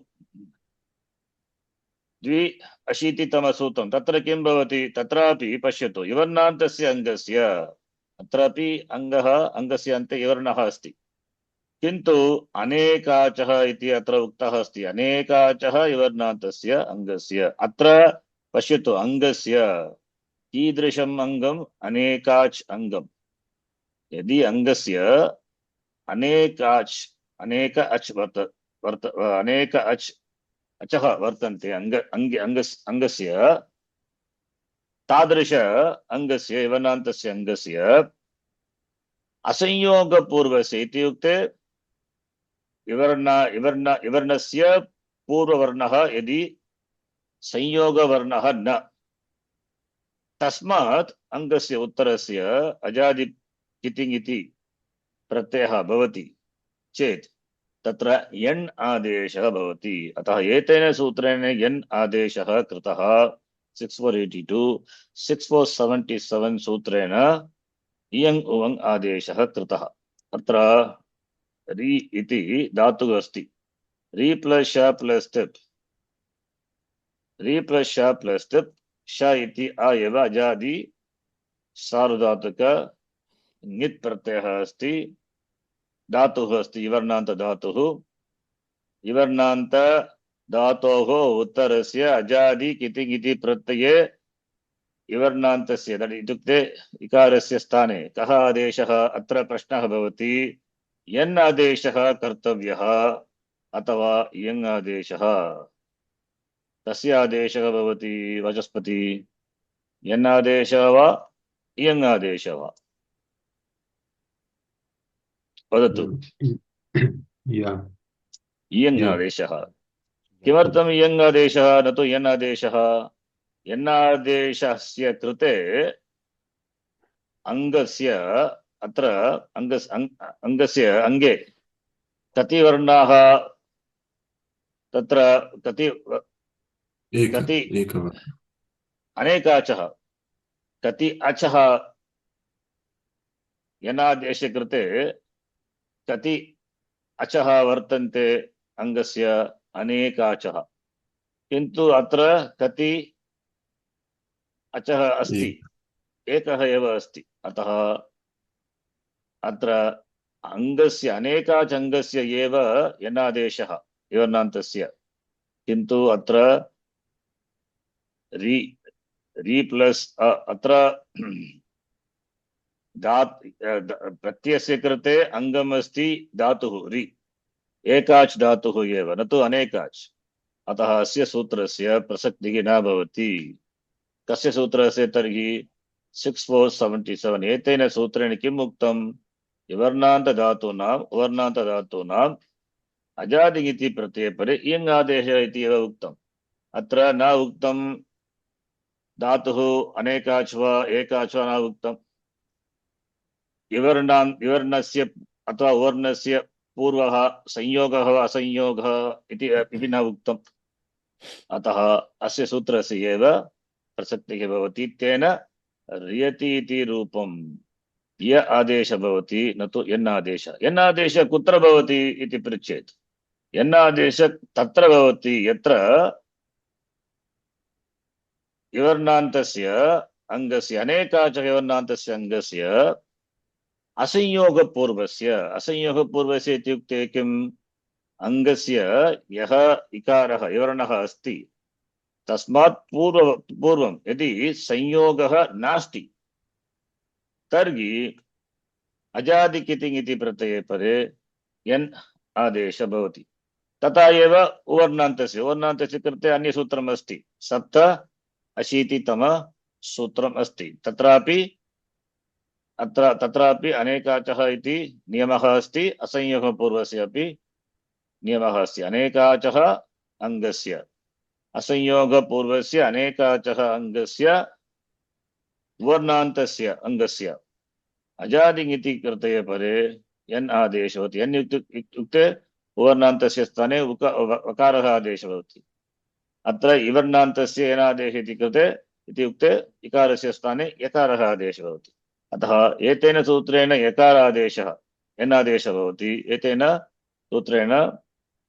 द्वि-अशीतितमसूत्रं तत्र किं भवति, तत्रापि पश्यतु इवर्णान्तस्य अङ्गस्य, अत्रापि अङ्गस्य अन्ते इवर्णः अस्ति, किन्तु अनेकाचः इति अत्र उक्तः अस्ति। अनेकाचः इवर्णान्तस्य अङ्गस्य, अत्र पश्यतु अङ्गस्य कीदृशम् अङ्गम्, अनेकाच् अङ्गम्। यदि अङ्गस्य अनेक अचः वर्तन्ते अङ्गस्य, तादृश अङ्गस्य इवर्णान्तस्य अङ्गस्य असंयोगपूर्वस्य इत्युक्ते इवर्णस्य पूर्ववर्णः यदि संयोगवर्णः न, तस्मात् अङ्गस्य उत्तरस्य अजादि कितिङ् इति प्रत्ययः भवति चेत् तत्र यण् आदेशः भवति। अतः एतेन सूत्रेण यण् आदेशः कृतः 6/82, 6/77 सूत्रेण इयङ् उवङ् आदेशः कृतः। अत्र रि इति धातुः अस्ति, रि प्लस् श प्लस् तिप्, रि प्लस् श प्लस् तिप्, श इति आ एव अजादि सार्वधातुक ङित् प्रत्ययः अस्ति, धातुः अस्ति इवर्णान्त धातुः। इवर्णान्त धातोः उत्तरस्य अजादि कितिङ् इति प्रत्यये इवर्णान्तस्य इत्युक्ते इकारस्य स्थाने कः आदेशः, अत्र प्रश्नः भवति। यन् आदेशः कर्तव्यः अथवा इयङ् आदेशः, कस्य आदेशः भवति वाचस्पति, यन् आदेशः वा इयङ् आदेशः वा, वदतु। इयङ् आदेशः। किमर्थम् इयङ् आदेशः न तु यन् आदेशः? यन् आदेशस्य कृते अङ्गस्य, अत्र अङ्गस्य अङ्गे कति वर्णाः, तत्र कति अनेकाचः, कति अचः, यनादेशे कृते कति अचः वर्तन्ते अङ्गस्य, अनेकाचः, किन्तु अत्र कति अचः अस्ति, एकः एव अस्ति। अतः अत्र अङ्गस्य अनेकाच अङ्गस्य एव यनादेशः इवर्णान्तस्य, किन्तु अत्र रि प्लस् अत्र प्रत्ययस्य कृते अङ्गम् अस्ति धातुः रि, एकाच् धातुः एव, न तु अनेकाच्। अतः अस्य सूत्रस्य प्रसक्तिः न भवति। कस्य सूत्रस्य तर्हि 6/77 एतेन सूत्रेण किम् उक्तम्, इवर्णान्तधातूनाम् उवर्णान्तधातूनाम् अजादि इति प्रत्यये परे इयङ् आदेशः इति एव उक्तम्। अत्र न उक्तम् धातुः अनेकाच् वा एकाच् वा न उक्तम्। विवर्णस्य अथवा उवर्णस्य पूर्वः संयोगः वा असंयोगः इति न उक्तम्। अतः अस्य सूत्रस्य एव प्रसक्तिः भवति। तेन रियति इति रूपं य आदेशः भवति, न तु यन् आदेशः। यन् आदेशः कुत्र भवति इति पृच्छेत्, यन् आदेशः तत्र भवति यत्र विवर्णान्तस्य अङ्गस्य, अनेकाच विवर्णान्तस्य अङ्गस्य असंयोगपूर्वस्य, असंयोगपूर्वस्य इत्युक्ते किम्, अङ्गस्य यः इकारः विवर्णः अस्ति तस्मात् पूर्वं यदि संयोगः नास्ति तर्हि अजादि कितिङ् इति प्रत्यये परे यन् आदेशः भवति। तथा एव उवर्णान्तस्य कृते अन्यसूत्रम् अस्ति 87तम सूत्रम् अस्ति तत्रापि तत्रापि अनेकाचः इति नियमः अस्ति असंयोगपूर्वस्य अपि नियमः अस्ति अनेकाचः अङ्गस्य असंयोगपूर्वस्य अनेकाचः अङ्गस्य वर्णान्तस्य अङ्गस्य अजादिङिति कृते परे यन् आदेशो भवति यन् इत्युक्ते वर्णान्तस्य स्थाने वकारः आदेशः भवति अत्र इवर्णान्तस्य यनादेश इति कृते इत्युक्ते इकारस्य स्थाने यकारः आदेशः भवति अतः एतेन सूत्रेण यकारादेशः यनादेशः भवति एतेन सूत्रेण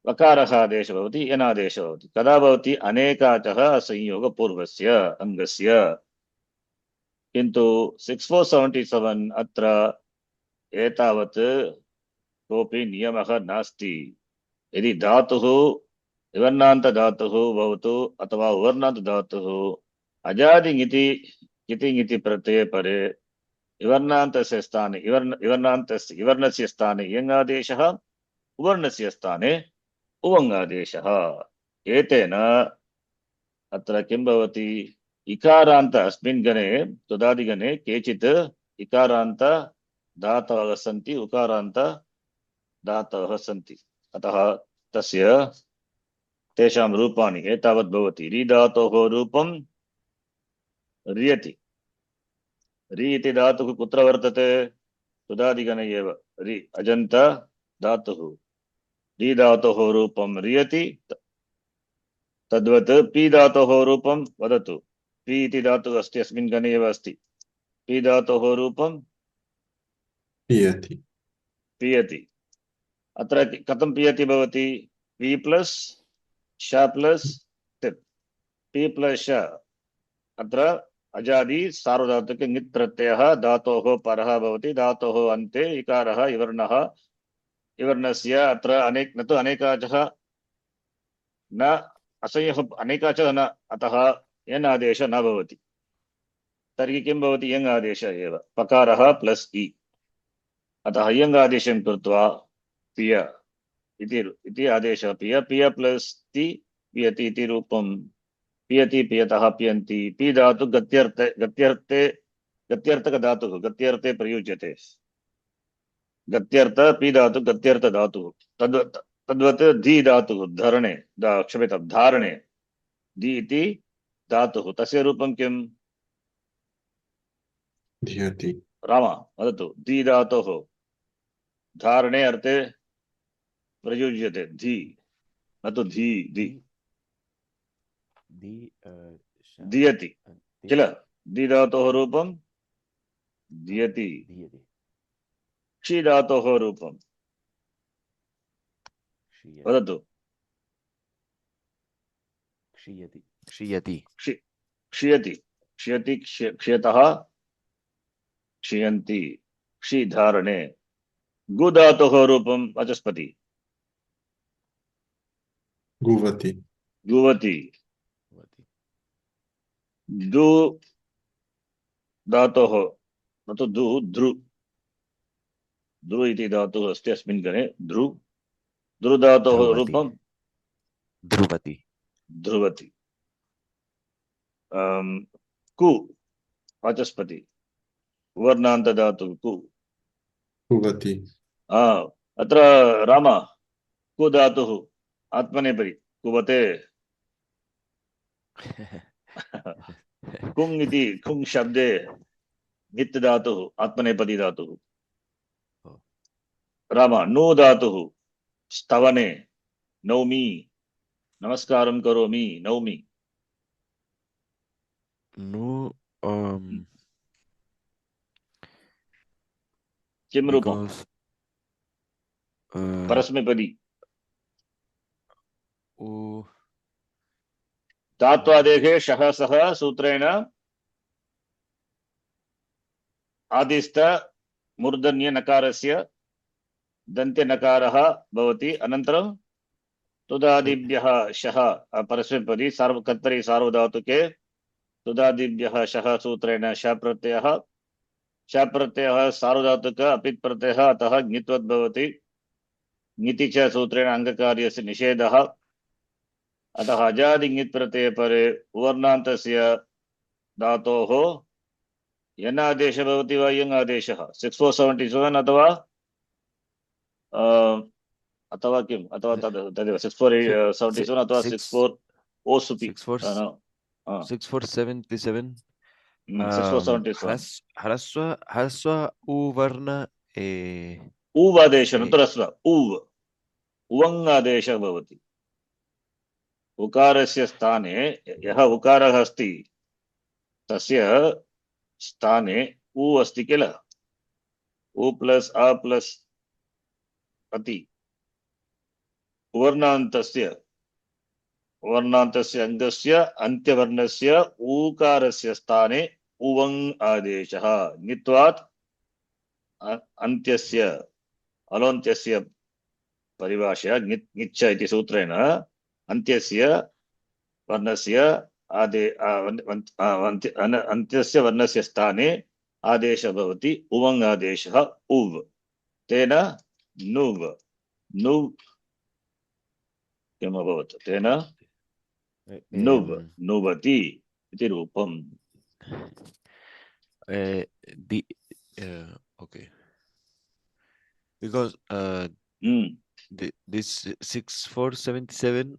वकारः आदेशः भवति यनादेशः भवति कदा भवति अनेकाचः संयोगपूर्वस्य अङ्गस्य किन्तु 6477 अत्र एतावत् कोऽपि नियमः नास्ति यदि धातुः विवर्णान्तधातुः भवतु अथवा उवर्णान्तधातुः अजादिङिति इति प्रत्यये परे विवर्णान्तस्य स्थाने विवर्णस्य स्थाने यङादेशः उवर्णस्य स्थाने उवङादेशः एतेन अत्र किं भवति इकारान्त अस्मिन् गणे तुदादिगणे केचित् इकारान्त धातवः सन्ति उकारान्त धातवः सन्ति अतः तस्य तेषां रूपाणि एतावत् भवति रि धातोः रूपं रियति रि इति धातुः कुत्र वर्तते तुदादिगणे एव रि अजन्त धातुः रि धातोः रूपं रियति तद्वत् पि धातोः रूपं वदतु पि इति धातुः अस्ति अस्मिन् गणे एव अस्ति पि धातोः रूपं पियति पियति अत्र कथं पियति भवति पि प्लस् श प्लस् तिप् पि प्लस् श अत्र अजादि सार्वधातुक ङित् प्रत्ययः धातोः परः भवति धातोः अन्ते इकारः इवर्णः इवर्णस्य अत्र न तु अनेकाचः न असंयोगः अनेकाचः न अतः यन् आदेशः न भवति तर्हि किं भवति यङ् आदेशः एव पकारः प्लस् इ अतः यङ् आदेशं कृत्वा पिय इति आदेशः पिय पिय प्लस् ति पियति इति रूपं पियति पियतः पियन्ति पि धातु गत्यर्थक धातुः गत्यर्थे प्रयुज्यते गत्यर्थ पि धातु गत्यर्थ धातुः तद्वत् धी धातुः धरणे क्षम्यतां धारणे धी इति धातुः तस्य रूपं किम् धियति राम वदतु धी धातोः धारणे अर्थे प्रयुज्यते धी न तु धी धी दीयति किल धी धातोः रूपं दीयति क्षि धातोः रूपं वदतु क्षीयति क्षियति क्षियति क्षयतः क्षियन्ति क्षि धारणे गु धातोः रूपं वाचस्पति गुवति गुवति दु धातोः न तु दु ध्रु ध्रु इति धातुः अस्ति अस्मिन् गणे ध्रु ध्रु धातोः रूपं ध्रुवति ध्रुवति कु वाचस्पति वर्णान्त धातुः कु कुवति अत्र राम कु धातुः आत्मनेपदी कुवते कुङ् इति कुङ् शब्दे ङित् धातुः आत्मनेपदी धातुः राम नु धातुः स्तवने नौमि नमस्कारं करोमि नौमि नु किं रूपं परस्मैपदी धात्वादेशे शः सः सूत्रेण आदिस्थ मूर्धन्य नकारस्य दन्त्य नकारः भवति अनन्तरं तुदादिभ्यः शः परस्मैपदी कर्तरि सार्वधातुके तुदादिभ्यः शः सूत्रेण श प्रत्ययः सार्वधातुक अपित् प्रत्ययः अतः ङित्वद् भवति ङिति च सूत्रेण अङ्गकार्यस्य निषेधः अतः अजादि ङित् प्रत्यये परे उवर्णान्तस्य धातोः यन् आदेशः भवति वा यङ् आदेशः 6477 अथवा अथवा किम् अथवा तदेव 6477 अथवा 64 ओ सुपि 6477 6477 ह्रस्व उवर्ण उव् आदेशः न तु ह्रस्व उव् उवङ् आदेशः भवति उकारस्य स्थाने यः उकारः अस्ति तस्य स्थाने उ अस्ति किल उ प्लस् अ प्लस् अति वर्णान्तस्य अङ्गस्य अन्त्यवर्णस्य ऊकारस्य स्थाने उवङ् आदेशः ङित्वात् अन्त्यस्य अलोन्त्यस्य परिभाषया ङिच्च इति सूत्रेण अन्त्यस्य वर्णस्य अन्त्यस्य वर्णस्य स्थाने आदेशः भवति उवङ् आदेशः उव् तेन नुव् नुव् किम् अभवत् तेन नुव् नुवति इति रूपम् okay, because this 6477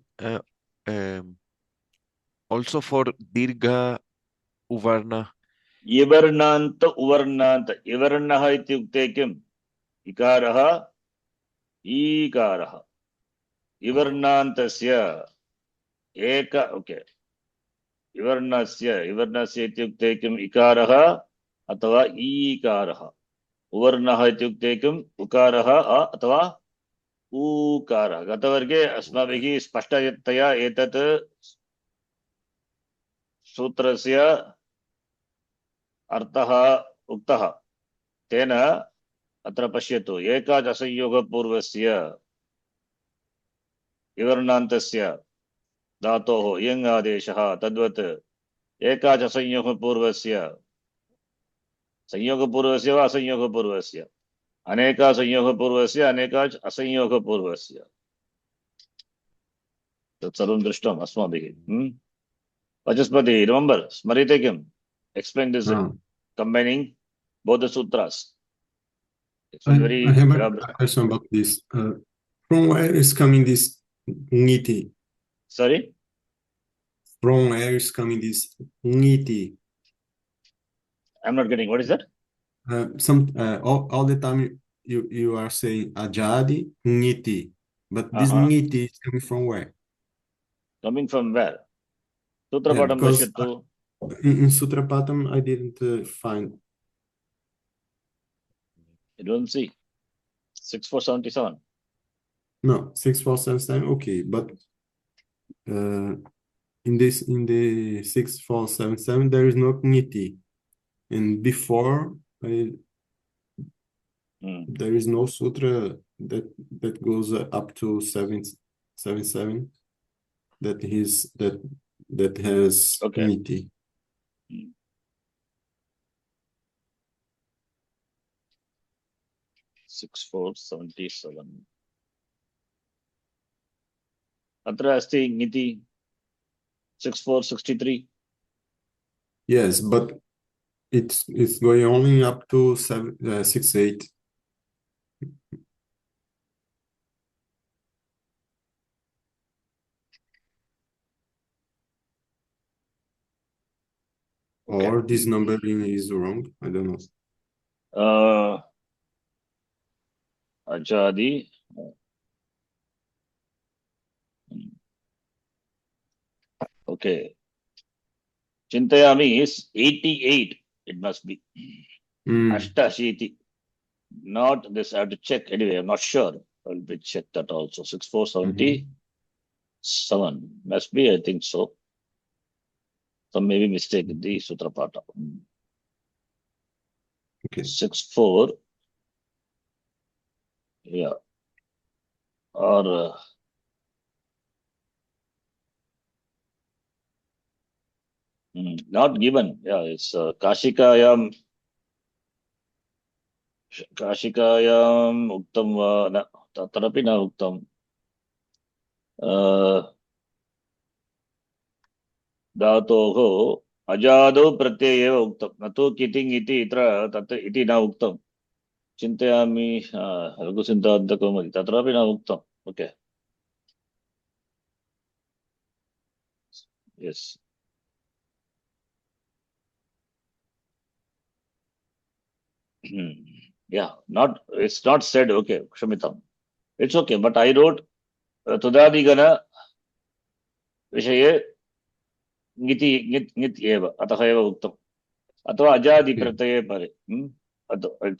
also for dirgha uvarna इवर्णान्त उवर्णान्त इवर्णः इत्युक्ते किम् इकारः ईकारः इवर्णान्तस्य एक ओके इवर्णस्य इत्युक्ते किम् इकारः अथवा ईकारः उवर्णः इत्युक्ते किम् उकारः अथवा ऊकारः गतवर्गे अस्माभिः स्पष्टतया एतत् सूत्रस्य अर्थः उक्तः तेन अत्र पश्यतु एकाच असंयोगपूर्वस्य विवर्णान्तस्य धातोः यङ् आदेशः तद्वत् एकाच असंयोगपूर्वस्य संयोगपूर्वस्य वा असंयोगपूर्वस्य अनेका संयोगपूर्वस्य अनेकाच असंयोगपूर्वस्य तत्सर्वं दृष्टम् अस्माभिः वाचस्पति रिमेम्बर् स्मर्यते किम् explain this combining both the sutras. It's I have a elaborate. question about this. From where is coming this ngiti? Sorry? From where is coming this ngiti? I'm not getting. What is that? All the time you are saying ajadi ngiti, but this ngiti is coming from where? Coming from where? Sutrapatam Pashyattu. In Sutrapatam, I didn't find. You don't see 6477. No, 6477. Okay, but in the 6477 there is no ngiti, and before there is no sutra that goes up to 777 that has ngiti. 6477. अत्र अस्ति ङिति 6463. Yes, but it's going only up to 68. Or this numbering is wrong. I don't know. Ajadi. Okay. Chintayami is 88. It must be. Ashtashiti. Not this. I have to check anyway. I'm not sure. I'll be check that also. 6477. Must be. I think so. Some maybe mistake in the Sutrapata. Okay. 64. Yeah. Or not given. Yeah, it's Kashikayam Uktam तत्रापि न उक्तम् धातोः अजादौ प्रत्यये एव उक्तं न तु कितिङ् इति इत्र तत् इति न उक्तं चिन्तयामि लघुसिद्धान्तकौमुदी तत्रापि न उक्तम् okay yes yeah not it's not said okay Kshamitam it's okay but I wrote तुदादिगण विषये ङिति ङित् एव अतः एव उक्तम् अथवा अजादि प्रत्यये परे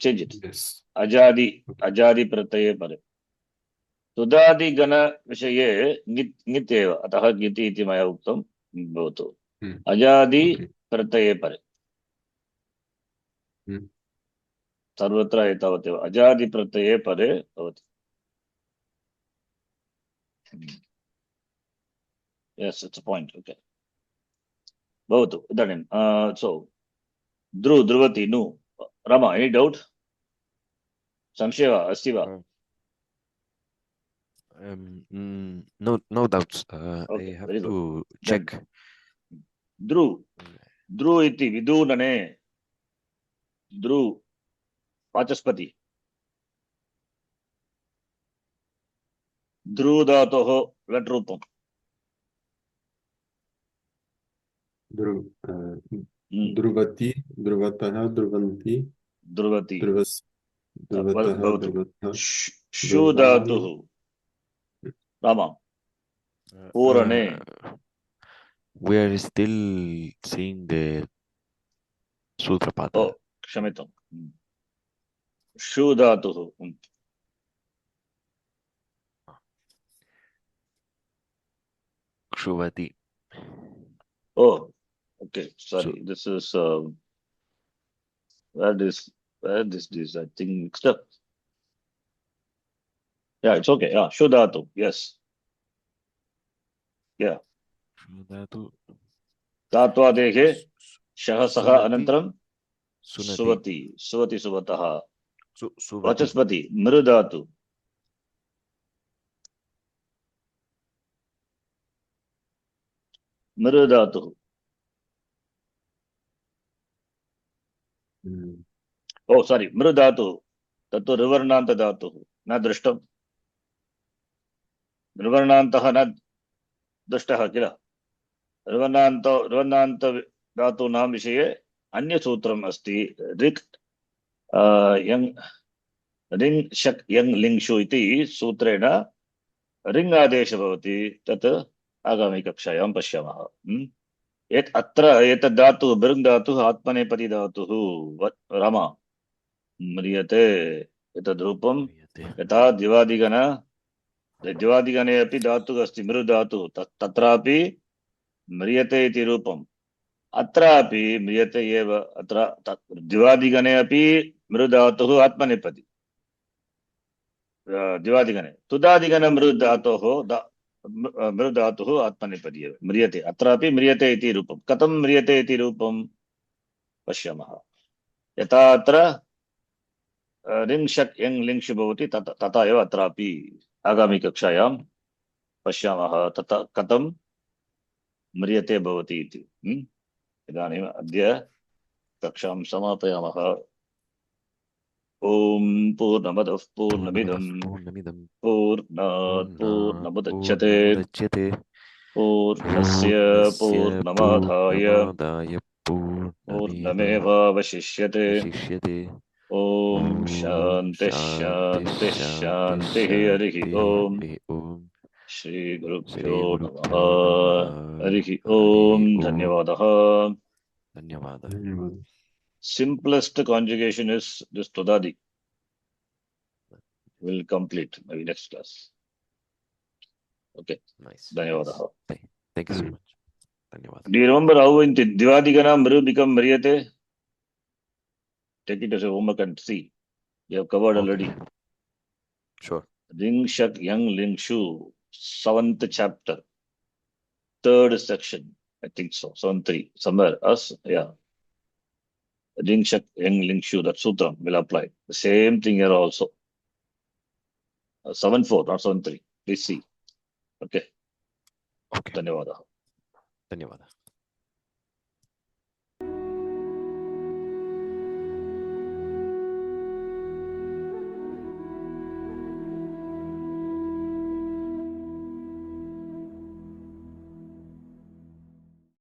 चेंज इट Yes. अजादि प्रत्यये परे तुदादिगण विषये ङित् एव अतः ङिति इति मया उक्तं भवतु अजादि प्रत्यये परे सर्वत्र एतावदेव अजादि प्रत्यये परे भवति yes it's a point okay भवतु इदानीं so ध्रुवति नु रमा any doubt संशय वा अस्ति वा no doubts Okay, I have very to good. check ध्रु इति विदूनने ध्रु वाचस्पति ध्रु धातोः लट् रूपम् ध्रुवति ध्रुवतः ध्रुवन्ति ध्रुवति ध्रुवतः भवतु ध्रुवतः शु धातुः Ram पूरणे we are still seeing the Sutrapada. oh क्षम्यतां शु धातुः Kshuvati. oh okay sorry this is where this I think mixed up yeah it's okay yeah shu dhatu yes yeah Dhatu. धात्वादेः शः सः Sunati. अनन्तरं Sunati. सुवति सुवतः Suvati. वाचस्पति मृधातु मृधातुः ओ सारी मृधातुः तत्तु ऋवर्णान्त धातुः न दृष्टं ऋवर्णान्तः न दृष्टः किल ऋवर्णान्त धातूनां विषये अन्यसूत्रम् अस्ति ऋक् यङ् रिङ् शक् यङ् लिङ्क्षु इति सूत्रेण रिङ् आदेशः भवति तत् आगामी कक्षायां पश्यामः अत्र एतद् धातुः बृङ् धातुः आत्मनेपदी धातुः राम म्रियते एतद् रूपं यथा दिवादिगणे अपि धातुः अस्ति मृधातुः तत्रापि म्रियते इति रूपम् अत्रापि म्रियते एव अत्र दिवादिगणे अपि मृधातुः आत्मनेपदी दिवादिगणे तुदादिगण मृधातुः आत्मनेपदी एव म्रियते अत्रापि म्रियते इति रूपं कथं म्रियते इति रूपं पश्यामः यथा अत्र रिङ् शक् यङ् लिङ्क्षु भवति तथा एव अत्रापि आगामी कक्षायां पश्यामः तथा कथं म्रियते भवति इति इदानीम् अद्य कक्षां समापयामः ॐ पूर्णमदः पूर्णमिदं पूर्णात् पूर्णमुदच्यते पूर्णस्य पूर्णमादाय पूर्णमेवावशिष्यते ॐ शान्तिः शान्तिः शान्तिः हरिः ॐ श्रीगुरुभ्यो नमः हरिः ॐ धन्यवादः simplest conjugation is this tudadi will complete maybe next class okay Nice. धन्यवादः Thank you so much. Dhanyawad. do you remember how in Divadigana Mru become Mriyate? Take it as a homework and see. You have covered already. Sure. Ring Shak Yang Ling Shu, 7th chapter, 3rd section. I think so. 7-3. Somewhere. Us, yeah. Ring Shak Yang Ling Shu, that sutra will apply. The same thing here also. 7-4, not 7-3. Please see. Okay. Okay. ಧನ್ಯವಾದ. ಧನ್ಯವಾದ.